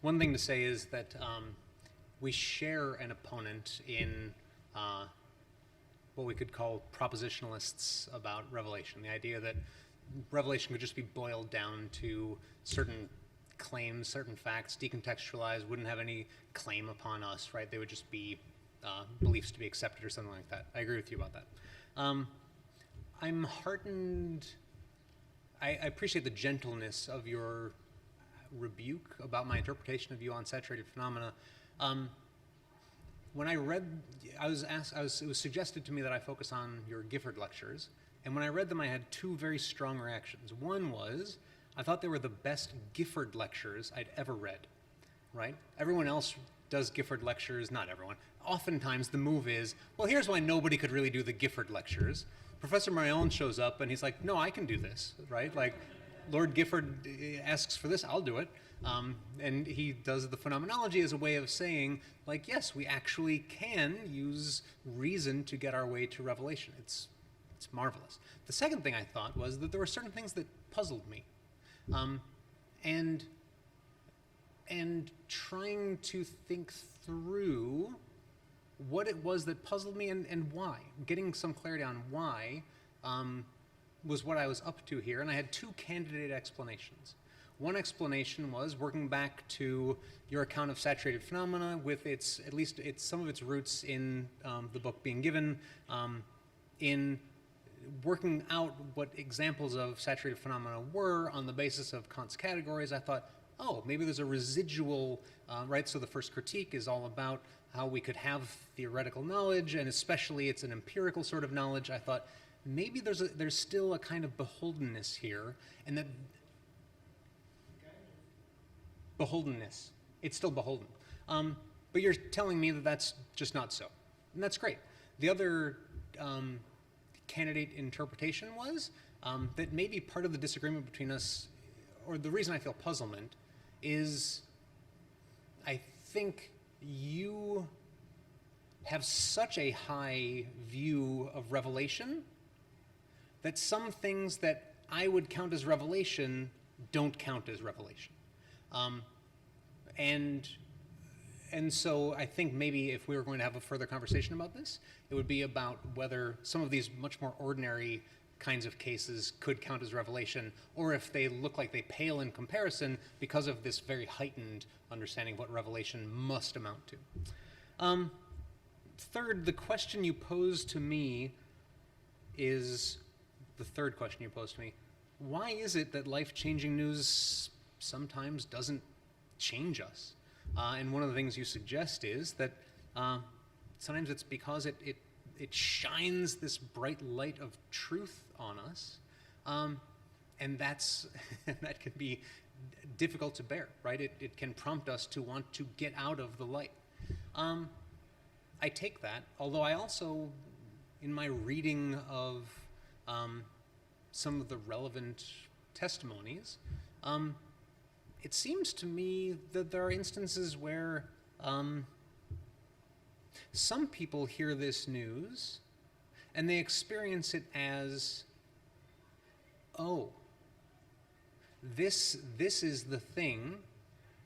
One thing to say is that we share an opponent in what we could call propositionalists about Revelation. The idea that Revelation could just be boiled down to certain claims, certain facts, decontextualized, wouldn't have any claim upon us, right? They would just be beliefs to be accepted or something like that. I agree with you about that. I'm heartened. I appreciate the gentleness of your rebuke about my interpretation of you on saturated phenomena. When I read, it was suggested to me that I focus on your Gifford lectures, and when I read them, I had two very strong reactions. One was, I thought they were the best Gifford lectures I'd ever read, right? Everyone else does Gifford lectures, not everyone. Oftentimes the move is, well, here's why nobody could really do the Gifford lectures. Professor Marion shows up and he's like, no, I can do this, right? Like, Lord Gifford asks for this, I'll do it. And he does the phenomenology as a way of saying, like, yes, we actually can use reason to get our way to revelation. It's marvelous. The second thing I thought was that there were certain things that puzzled me. And trying to think through what it was that puzzled me and why. Getting some clarity on why was what I was up to here, and I had two candidate explanations. One explanation was working back to your account of saturated phenomena with at least some of its roots in the book being given, in working out what examples of saturated phenomena were on the basis of Kant's categories. I thought, oh, maybe there's a residual, right? So the first critique is all about how we could have theoretical knowledge, and especially it's an empirical sort of knowledge. I thought maybe there's still a kind of beholdenness here, and that beholdenness, it's still beholden. But you're telling me that that's just not so, and that's great. The other candidate interpretation was that maybe part of the disagreement between us, or the reason I feel puzzlement, is I think you have such a high view of revelation that some things that I would count as revelation don't count as revelation. And And so I think maybe if we were going to have a further conversation about this, it would be about whether some of these much more ordinary kinds of cases could count as revelation, or if they look like they pale in comparison because of this very heightened understanding of what revelation must amount to. Third, the question you posed to me is the third question you posed to me. Why is it that life-changing news sometimes doesn't change us? And one of the things you suggest is that sometimes it's because it shines this bright light of truth on us, and that can be difficult to bear, right? It can prompt us to want to get out of the light. I take that, although I also, in my reading of some of the relevant testimonies, it seems to me that there are instances where some people hear this news and they experience it as, oh, this is the thing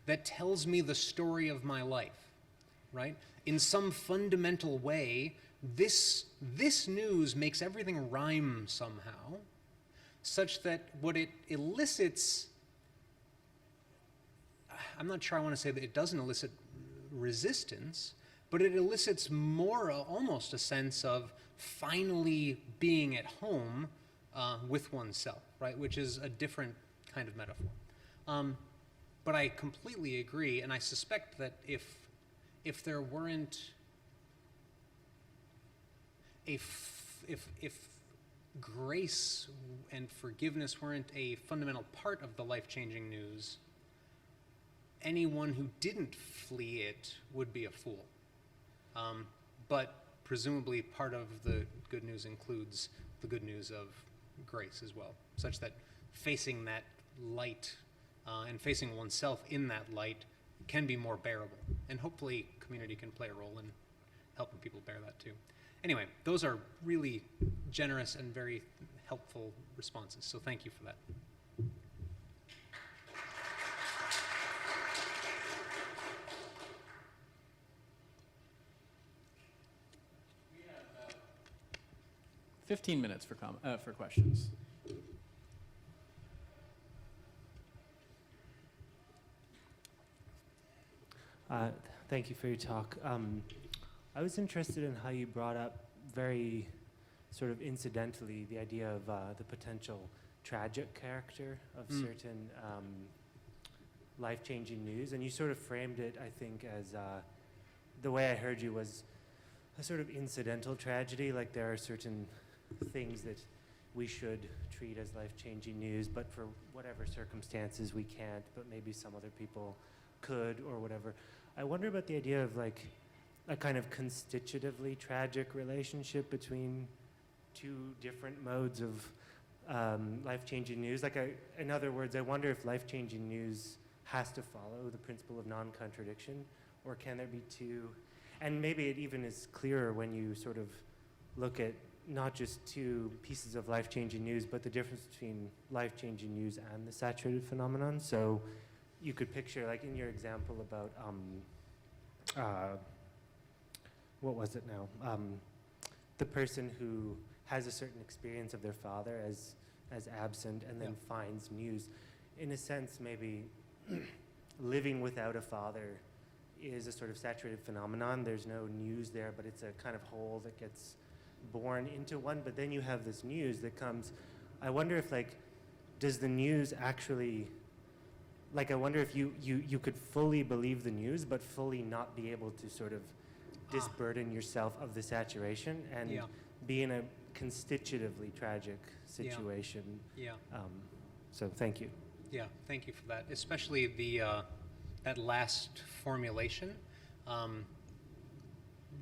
that tells me the story of my life, right? In some fundamental way, this news makes everything rhyme somehow, such that what it elicits, I'm not sure I want to say that it doesn't elicit resistance, but it elicits more almost a sense of finally being at home with oneself, right? Which is a different kind of metaphor. But I completely agree, and I suspect that if there weren't, if grace and forgiveness weren't a fundamental part of the life-changing news, anyone who didn't flee it would be a fool. But presumably part of the good news includes the good news of grace as well, such that facing that light and facing oneself in that light can be more bearable. And hopefully community can play a role in helping people bear that too. Anyway, those are really generous and very helpful responses, so thank you for that. 15 minutes for questions. Thank you for your talk. I was interested in how you brought up very sort of incidentally the idea of the potential tragic character of certain life-changing news, and you sort of framed it, I think, as the way I heard you was a sort of incidental tragedy, like there are certain things that we should treat as life-changing news, but for whatever circumstances we can't, but maybe some other people could or whatever. I wonder about the idea of like a kind of constitutively tragic relationship between two different modes of life-changing news. Like, in other words, I wonder if life-changing news has to follow the principle of non-contradiction, or can there be two? And maybe it even is clearer when you sort of look at not just two pieces of life-changing news, but the difference between life-changing news and the saturated phenomenon. So you could picture, like in your example about, what was it now? The person who has a certain experience of their father as absent and then finds news. In a sense, maybe living without a father is a sort of saturated phenomenon. There's no news there, but it's a kind of hole that gets born into one. But then you have this news that comes. I wonder if, like, does the news actually, like, I wonder if you could fully believe the news, but fully not be able to sort of disburden yourself of the saturation and be in a constitutively tragic situation. So thank you. Yeah, thank you for that. Especially the that last formulation.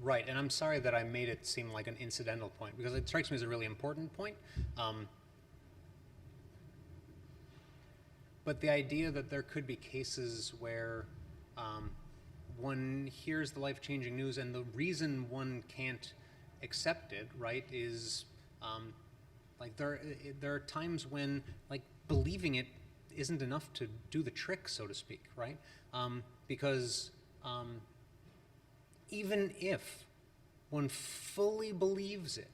Right, and I'm sorry that I made it seem like an incidental point, because it strikes me as a really important point. But the idea that there could be cases where one hears the life-changing news, and the reason one can't accept it, right, is like there are times when, like, believing it isn't enough to do the trick, so to speak, right? Because even if one fully believes it,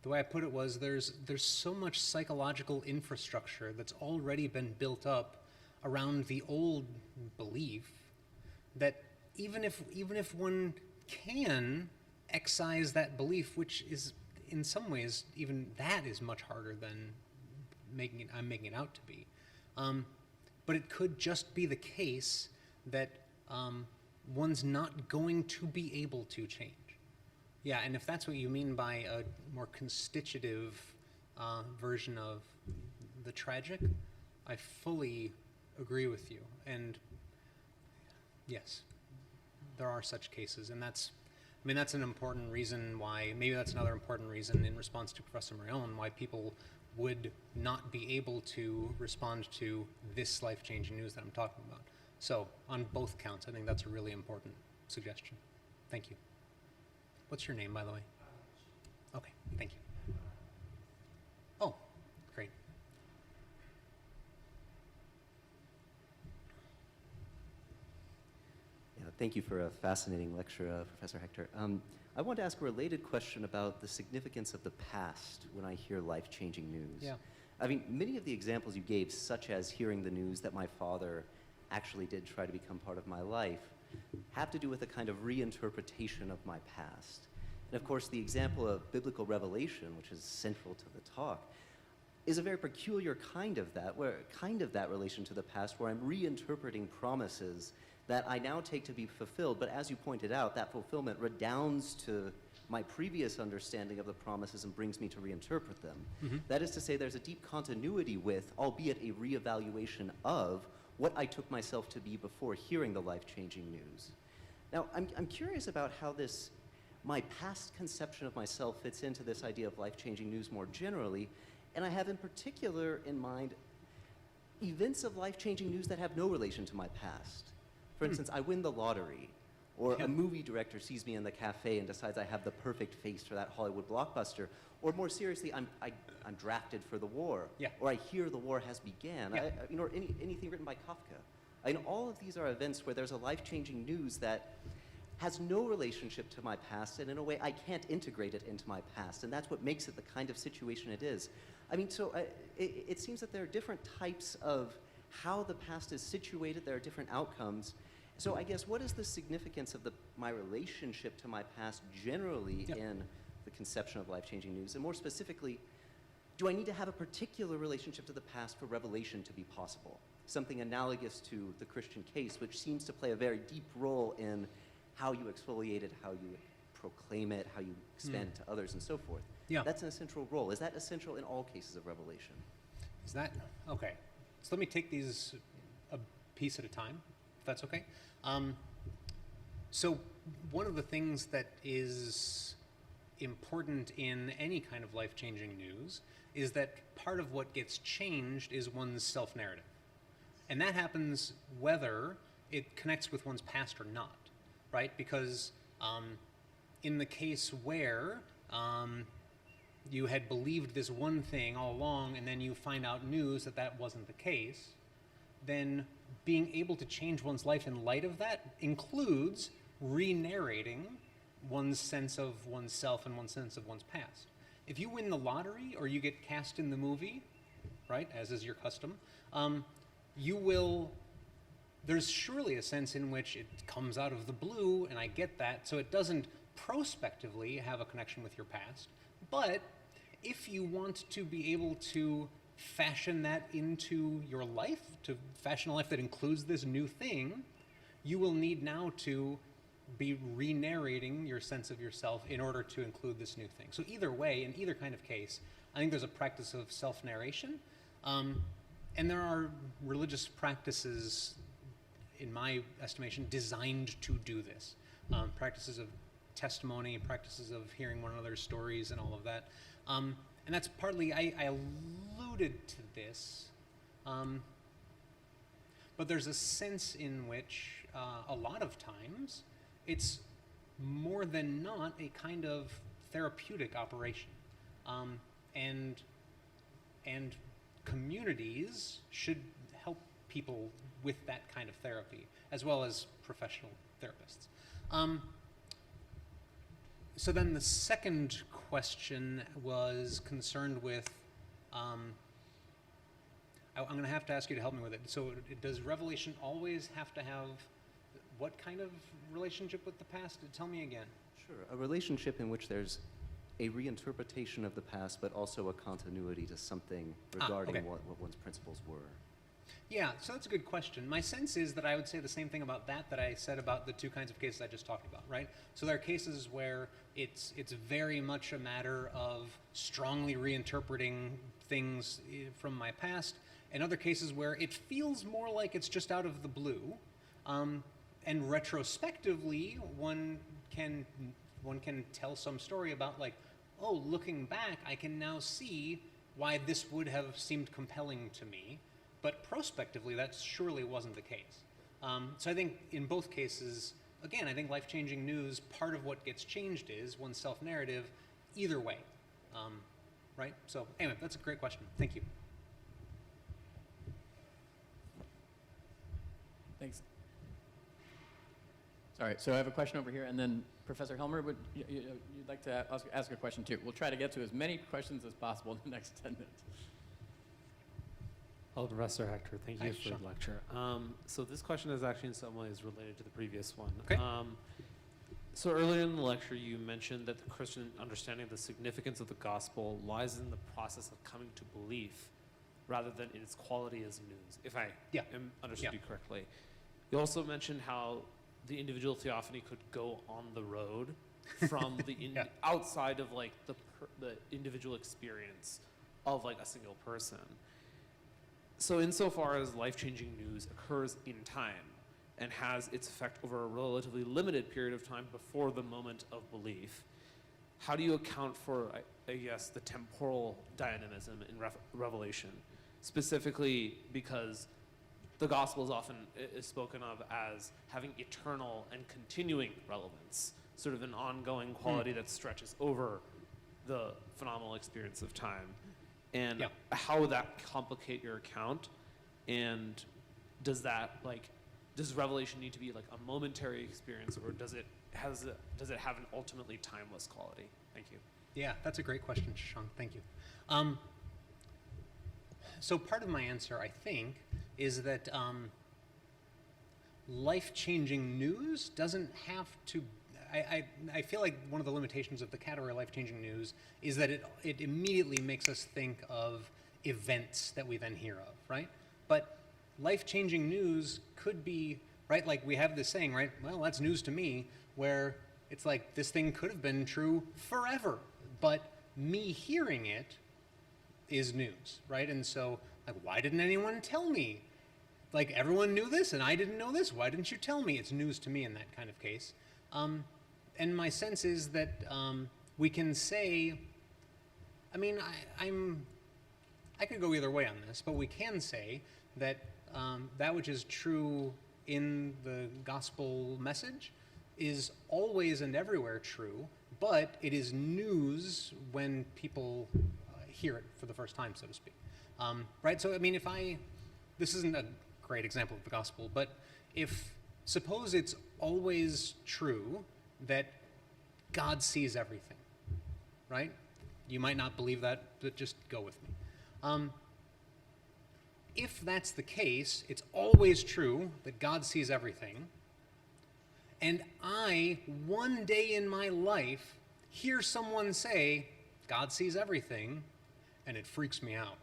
the way I put it was there's so much psychological infrastructure that's already been built up around the old belief that even if one can excise that belief, which is in some ways even that is much harder than I'm making it out to be, but it could just be the case that one's not going to be able to change. Yeah, and if that's what you mean by a more constitutive version of the tragic, I fully agree with you. And yes, there are such cases, and that's an important reason why, maybe that's another important reason in response to Professor Marion, why people would not be able to respond to this life-changing news that I'm talking about. So on both counts, I think that's a really important suggestion. Thank you. What's your name, by the way? Okay, thank you. Oh, great. Yeah, thank you for a fascinating lecture, Professor Hector. I want to ask a related question about the significance of the past when I hear life-changing news. Yeah. I mean, many of the examples you gave, such as hearing the news that my father actually did try to become part of my life, have to do with a kind of reinterpretation of my past. And of course, the example of biblical revelation, which is central to the talk, is a very peculiar kind of that relation to the past, where I'm reinterpreting promises that I now take to be fulfilled. But as you pointed out, that fulfillment redounds to my previous understanding of the promises and brings me to reinterpret them. Mm-hmm. That is to say, there's a deep continuity with, albeit a reevaluation of, what I took myself to be before hearing the life-changing news. Now, I'm curious about how my past conception of myself fits into this idea of life-changing news more generally, and I have in particular in mind events of life-changing news that have no relation to my past. For instance, I win the lottery, or a movie director sees me in the cafe and decides I have the perfect face for that Hollywood blockbuster, or more seriously, I'm drafted for the war, or I hear the war has began, or anything written by Kafka. I mean, all of these are events where there's a life-changing news that has no relationship to my past, and in a way I can't integrate it into my past, and that's what makes it the kind of situation it is. I mean, so it seems that there are different types of how the past is situated, there are different outcomes. So I guess, what is the significance of my relationship to my past generally in the conception of life-changing news? And more specifically, do I need to have a particular relationship to the past for revelation to be possible? Something analogous to the Christian case, which seems to play a very deep role in how you exfoliate it, how you proclaim it, how you expand it to others, and so forth. Yeah. That's an essential role. Is that essential in all cases of revelation? Is that okay? So let me take these a piece at a time, if that's okay. So one of the things that is important in any kind of life-changing news is that part of what gets changed is one's self-narrative. And that happens whether it connects with one's past or not, right? Because in the case where you had believed this one thing all along and then you find out news that that wasn't the case, then being able to change one's life in light of that includes re-narrating one's sense of oneself and one's sense of one's past. If you win the lottery or you get cast in the movie, right, as is your custom, there's surely a sense in which it comes out of the blue, and I get that, so it doesn't prospectively have a connection with your past. But if you want to be able to fashion that into your life, to fashion a life that includes this new thing, you will need now to be re-narrating your sense of yourself in order to include this new thing. So either way, in either kind of case, I think there's a practice of self-narration, and there are religious practices, in my estimation, designed to do this. Practices of testimony, practices of hearing one another's stories, and all of that. And that's partly, I alluded to this, but there's a sense in which a lot of times it's more than not a kind of therapeutic operation. And communities should help people with that kind of therapy, as well as professional therapists. So then the second question was concerned with, I'm going to have to ask you to help me with it. So does Revelation always have to have what kind of relationship with the past? Tell me again. Sure, a relationship in which there's a reinterpretation of the past, but also a continuity to something regarding okay. what one's principles were. Yeah, so that's a good question. My sense is that I would say the same thing about that I said about the two kinds of cases I just talked about, right? So there are cases where it's very much a matter of strongly reinterpreting things from my past, and other cases where it feels more like it's just out of the blue. And retrospectively, one can tell some story about like, oh, looking back, I can now see why this would have seemed compelling to me. But prospectively, that surely wasn't the case. So I think in both cases, again, I think life-changing news, part of what gets changed is one's self-narrative either way, right? So anyway, that's a great question. Thank you. Thanks. Sorry, so I have a question over here, and then Professor Helmer, you'd like to ask a question too. We'll try to get to as many questions as possible in the next 10 minutes. Hello, Professor Hector. Thank Hi, you for Sean. the lecture. So this question is actually in some ways related to the previous one. Okay. So earlier in the lecture, you mentioned that the Christian understanding of the significance of the gospel lies in the process of coming to belief rather than in its quality as news, if I understood you correctly. You also mentioned how the individual theophany could go on the road from the outside of like the individual experience of like a single person. So insofar as life-changing news occurs in time and has its effect over a relatively limited period of time before the moment of belief, how do you account for, I guess, the temporal dynamism in Revelation? Specifically because the gospel is often spoken of as having eternal and continuing relevance, sort of an ongoing quality that stretches over the phenomenal experience of time. And how would that complicate your account? And does Revelation need to be like a momentary experience, or does it have an ultimately timeless quality? Thank you. Yeah, that's a great question, Sean. Thank you. So part of my answer, I think, is that life-changing news doesn't have to. I feel like one of the limitations of the category life-changing news is that it immediately makes us think of events that we then hear of, right? But life-changing news could be, right, like we have this saying, right, well, that's news to me, where it's like this thing could have been true forever, but me hearing it is news, right? And so, like, why didn't anyone tell me? Like, everyone knew this and I didn't know this. Why didn't you tell me? It's news to me in that kind of case. And my sense is that we can say, I mean, I could go either way on this, but we can say that that which is true in the gospel message is always and everywhere true, but it is news when people hear it for the first time, so to speak. Right? So, I mean, this isn't a great example of the gospel, but suppose it's always true that God sees everything, right? You might not believe that, but just go with me. If that's the case, it's always true that God sees everything, and I, one day in my life, hear someone say, God sees everything, and it freaks me out,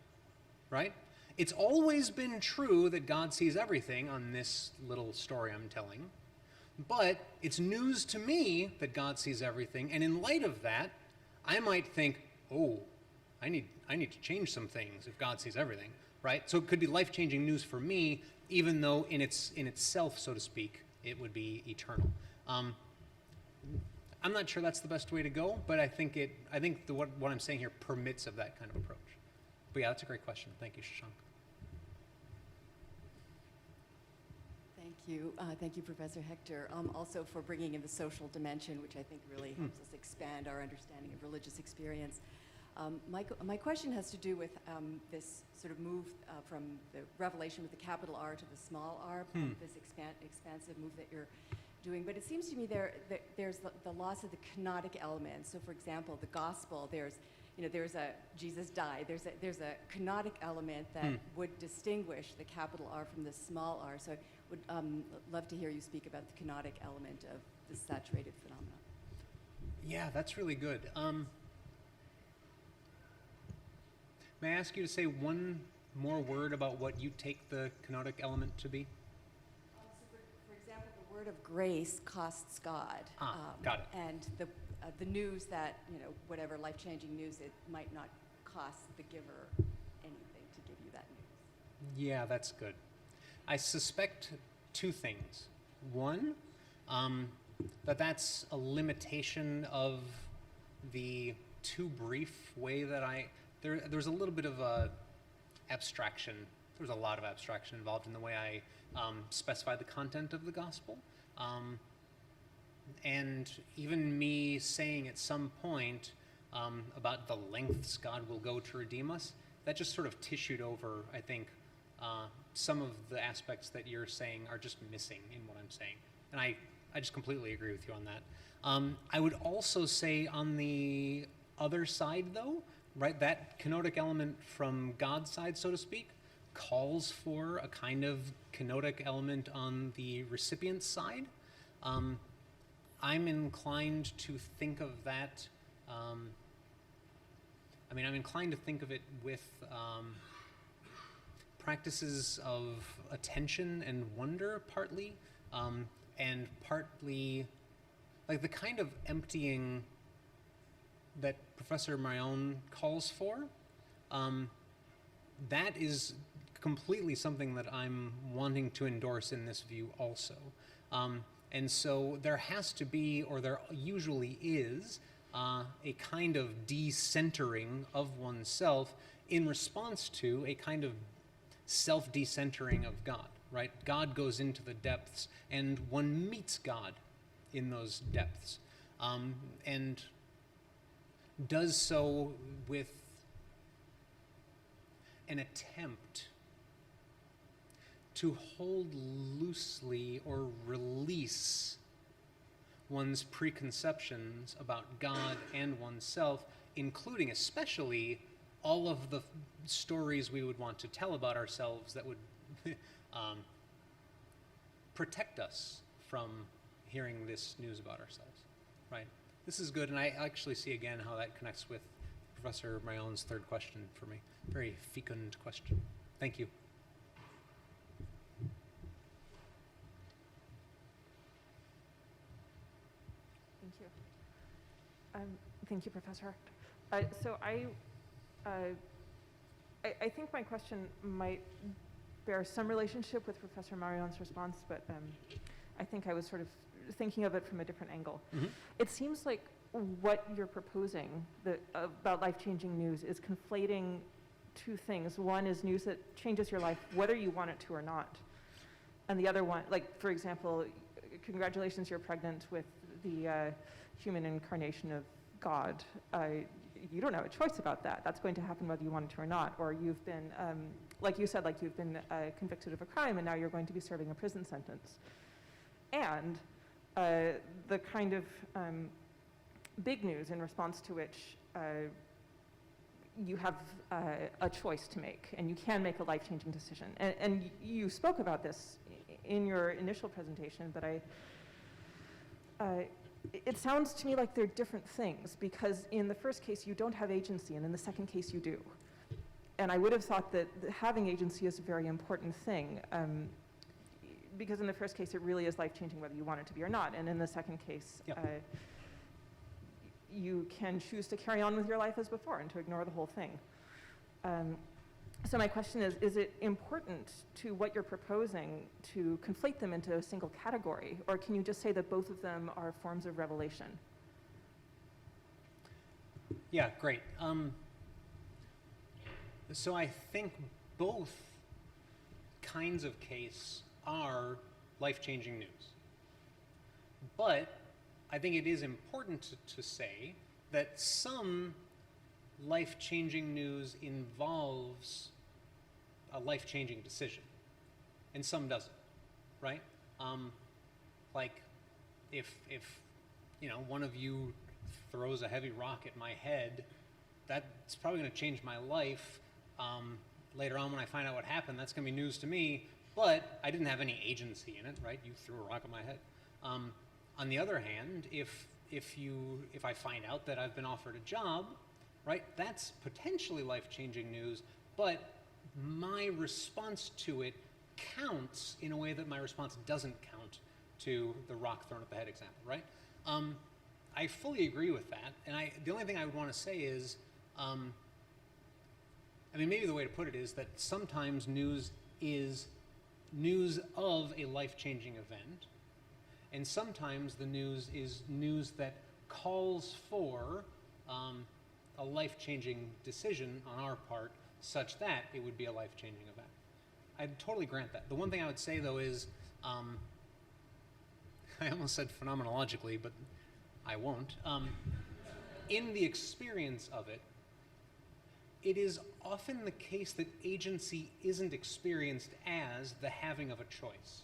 right? It's always been true that God sees everything on this little story I'm telling, but it's news to me that God sees everything, and in light of that, I might think, oh, I need to change some things if God sees everything, right? So it could be life-changing news for me, even though in itself, so to speak, it would be eternal. I'm not sure that's the best way to go, but I think what I'm saying here permits of that kind of approach. But yeah, that's a great question. Thank you, Shashank. Thank you, Professor Hector, also for bringing in the social dimension, which I think really helps us expand our understanding of religious experience. My question has to do with this sort of move from the revelation with the capital R to the small r, this expansive move that you're doing, but it seems to me there's the loss of the canonic element. So, for example, the gospel, there's a Jesus died. There's a canonic element that would distinguish the capital R from the small r. So I would love to hear you speak about the canonic element of the saturated phenomenon. Yeah, that's really good. May I ask you to say one more word about what you take the canonic element to be? So for example, the word of grace costs God. Got it. And the news that, whatever life-changing news, it might not cost the giver anything to give you that news. Yeah, that's good. I suspect two things. One, that's a limitation of the too brief way that there's a little bit of a abstraction. There's a lot of abstraction involved in the way I specify the content of the gospel. And even me saying at some point about the lengths God will go to redeem us, that just sort of tissued over, I think, some of the aspects that you're saying are just missing in what I'm saying. And I just completely agree with you on that. I would also say on the other side, though, right, that canonic element from God's side, so to speak, calls for a kind of canonic element on the recipient's side. I'm inclined to think of that, I'm inclined to think of it with practices of attention and wonder partly, and partly like the kind of emptying that Professor Marion calls for. That is completely something that I'm wanting to endorse in this view also. And so there has to be, or there usually is, a kind of decentering of oneself in response to a kind of self-decentering of God, right? God goes into the depths, and one meets God in those depths, and does so with an attempt to hold loosely or release one's preconceptions about God and oneself, including especially all of the stories we would want to tell about ourselves that would protect us from hearing this news about ourselves, right? This is good, and I actually see again how that connects with Professor Marion's third question for me. Very fecund question. Thank you. Thank you. Thank you, Professor. So I think my question might bear some relationship with Professor Marion's response, but I think I was sort of thinking of it from a different angle. Mm-hmm. It seems like what you're proposing about life-changing news is conflating two things. One is news that changes your life whether you want it to or not. And the other one, like, for example, congratulations, you're pregnant with the human incarnation of God. You don't have a choice about that. That's going to happen whether you want it to or not. Or you've been, like you said, like you've been convicted of a crime and now you're going to be serving a prison sentence. And the kind of big news in response to which you have a choice to make, and you can make a life-changing decision. And you spoke about this in your initial presentation, but it sounds to me like they're different things, because in the first case you don't have agency, and in the second case you do. And I would have thought that having agency is a very important thing, because in the first case it really is life-changing whether you want it to be or not, and in the second case, Yep. You can choose to carry on with your life as before and to ignore the whole thing. So my question is it important to what you're proposing to conflate them into a single category, or can you just say that both of them are forms of revelation? Yeah, great. So I think both kinds of case are life-changing news. But I think it is important to say that some life-changing news involves a life-changing decision, and some doesn't, right? Like if one of you throws a heavy rock at my head, that's probably going to change my life. Later on, when I find out what happened, that's going to be news to me. But I didn't have any agency in it, right? You threw a rock at my head. On the other hand, if I find out that I've been offered a job, right, that's potentially life-changing news, but my response to it counts in a way that my response doesn't count to the rock thrown at the head example, right? I fully agree with that, and the only thing I would want to say is, maybe the way to put it is that sometimes news is news of a life-changing event, and sometimes the news is news that calls for a life-changing decision on our part such that it would be a life-changing event. I'd totally grant that. The one thing I would say, though, is I almost said phenomenologically, but I won't. In the experience of it, it is often the case that agency isn't experienced as the having of a choice,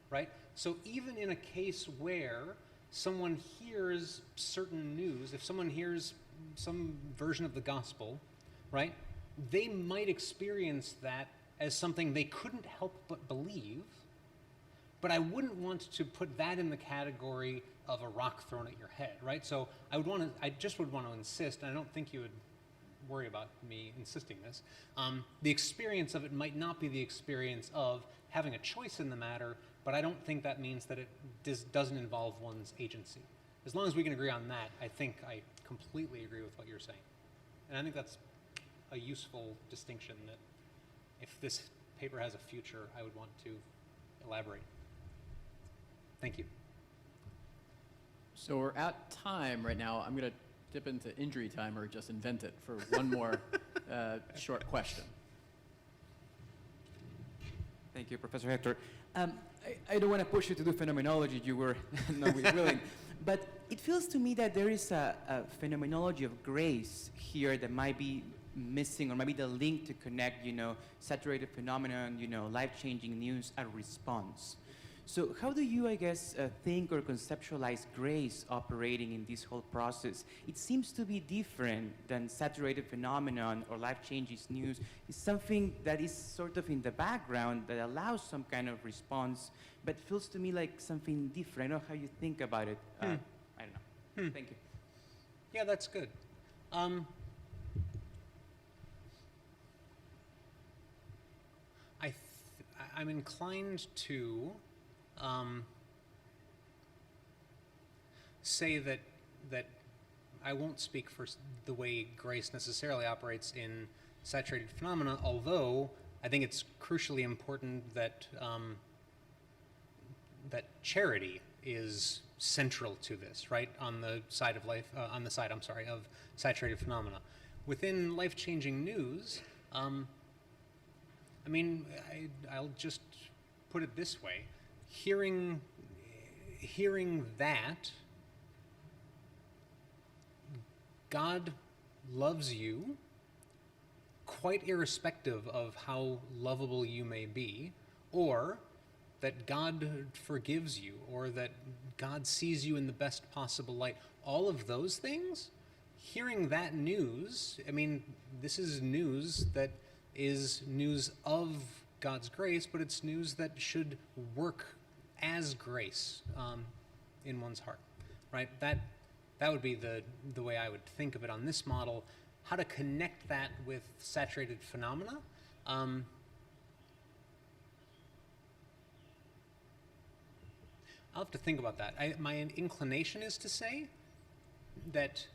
right? So even in a case where someone hears certain news, if someone hears some version of the gospel, right, they might experience that as something they couldn't help but believe, but I wouldn't want to put that in the category of a rock thrown at your head, right? So I just would want to insist, and I don't think you would worry about me insisting this, the experience of it might not be the experience of having a choice in the matter, but I don't think that means that it doesn't involve one's agency. As long as we can agree on that, I think I completely agree with what you're saying. And I think that's a useful distinction that if this paper has a future, I would want to elaborate. Thank you. So we're at time right now. I'm going to dip into injury time or just invent it for one more short question. Thank you, Professor Hector. I don't want to push you to do phenomenology. You were not really willing. But it feels to me that there is a phenomenology of grace here that might be missing, or maybe the link to connect, saturated phenomenon, life-changing news and response. So how do you, I guess, think or conceptualize grace operating in this whole process? It seems to be different than saturated phenomenon or life-changing news. It's something that is sort of in the background that allows some kind of response, but feels to me like something different. I don't know how you think about it. I don't know. Thank you. Yeah, that's good. I'm inclined to say that I won't speak for the way grace necessarily operates in saturated phenomena, although I think it's crucially important that that charity is central to this, right? On the side of of saturated phenomena. Within life-changing news, I'll just put it this way. Hearing that God loves you quite irrespective of how lovable you may be, or that God forgives you, or that God sees you in the best possible light, all of those things, hearing that news, this is news that is news of God's grace, but it's news that should work as grace in one's heart, right? That would be the way I would think of it on this model. How to connect that with saturated phenomena? I'll have to think about that. My inclination is to say that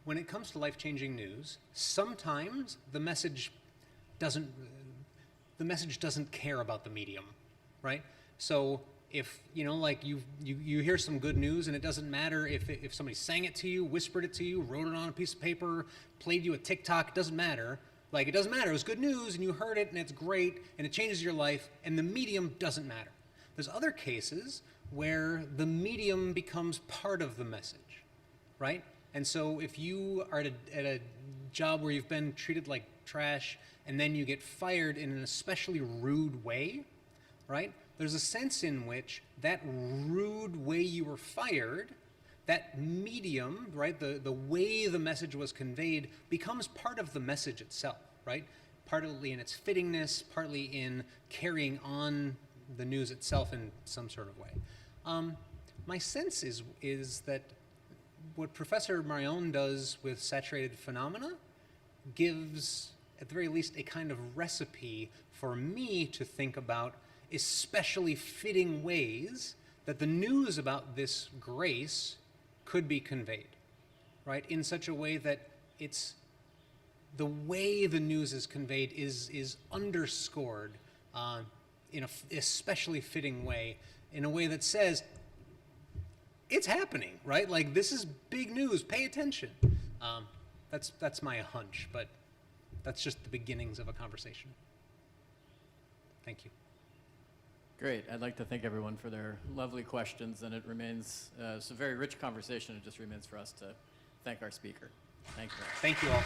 when it comes to life-changing news, sometimes the message doesn't care about the medium, right? So if you hear some good news, and it doesn't matter if somebody sang it to you, whispered it to you, wrote it on a piece of paper, played you a TikTok, it doesn't matter. It doesn't matter. It was good news, and you heard it, and it's great, and it changes your life, and the medium doesn't matter. There's other cases where the medium becomes part of the message, right? And so if you are at a job where you've been treated like trash, and then you get fired in an especially rude way, right? there's a sense in which that rude way you were fired, that medium, right, the way the message was conveyed becomes part of the message itself, right? Partly in its fittingness, partly in carrying on the news itself in some sort of way. My sense is that what Professor Marion does with saturated phenomena gives, at the very least, a kind of recipe for me to think about especially fitting ways that the news about this grace could be conveyed, right? In such a way that it's the way the news is conveyed is underscored in an especially fitting way, in a way that says, it's happening, right? Like, this is big news, pay attention. That's my hunch, but that's just the beginnings of a conversation. Thank you. Great. I'd like to thank everyone for their lovely questions, and it remains, it's a very rich conversation. It just remains for us to thank our speaker. Thank you. Thank you all.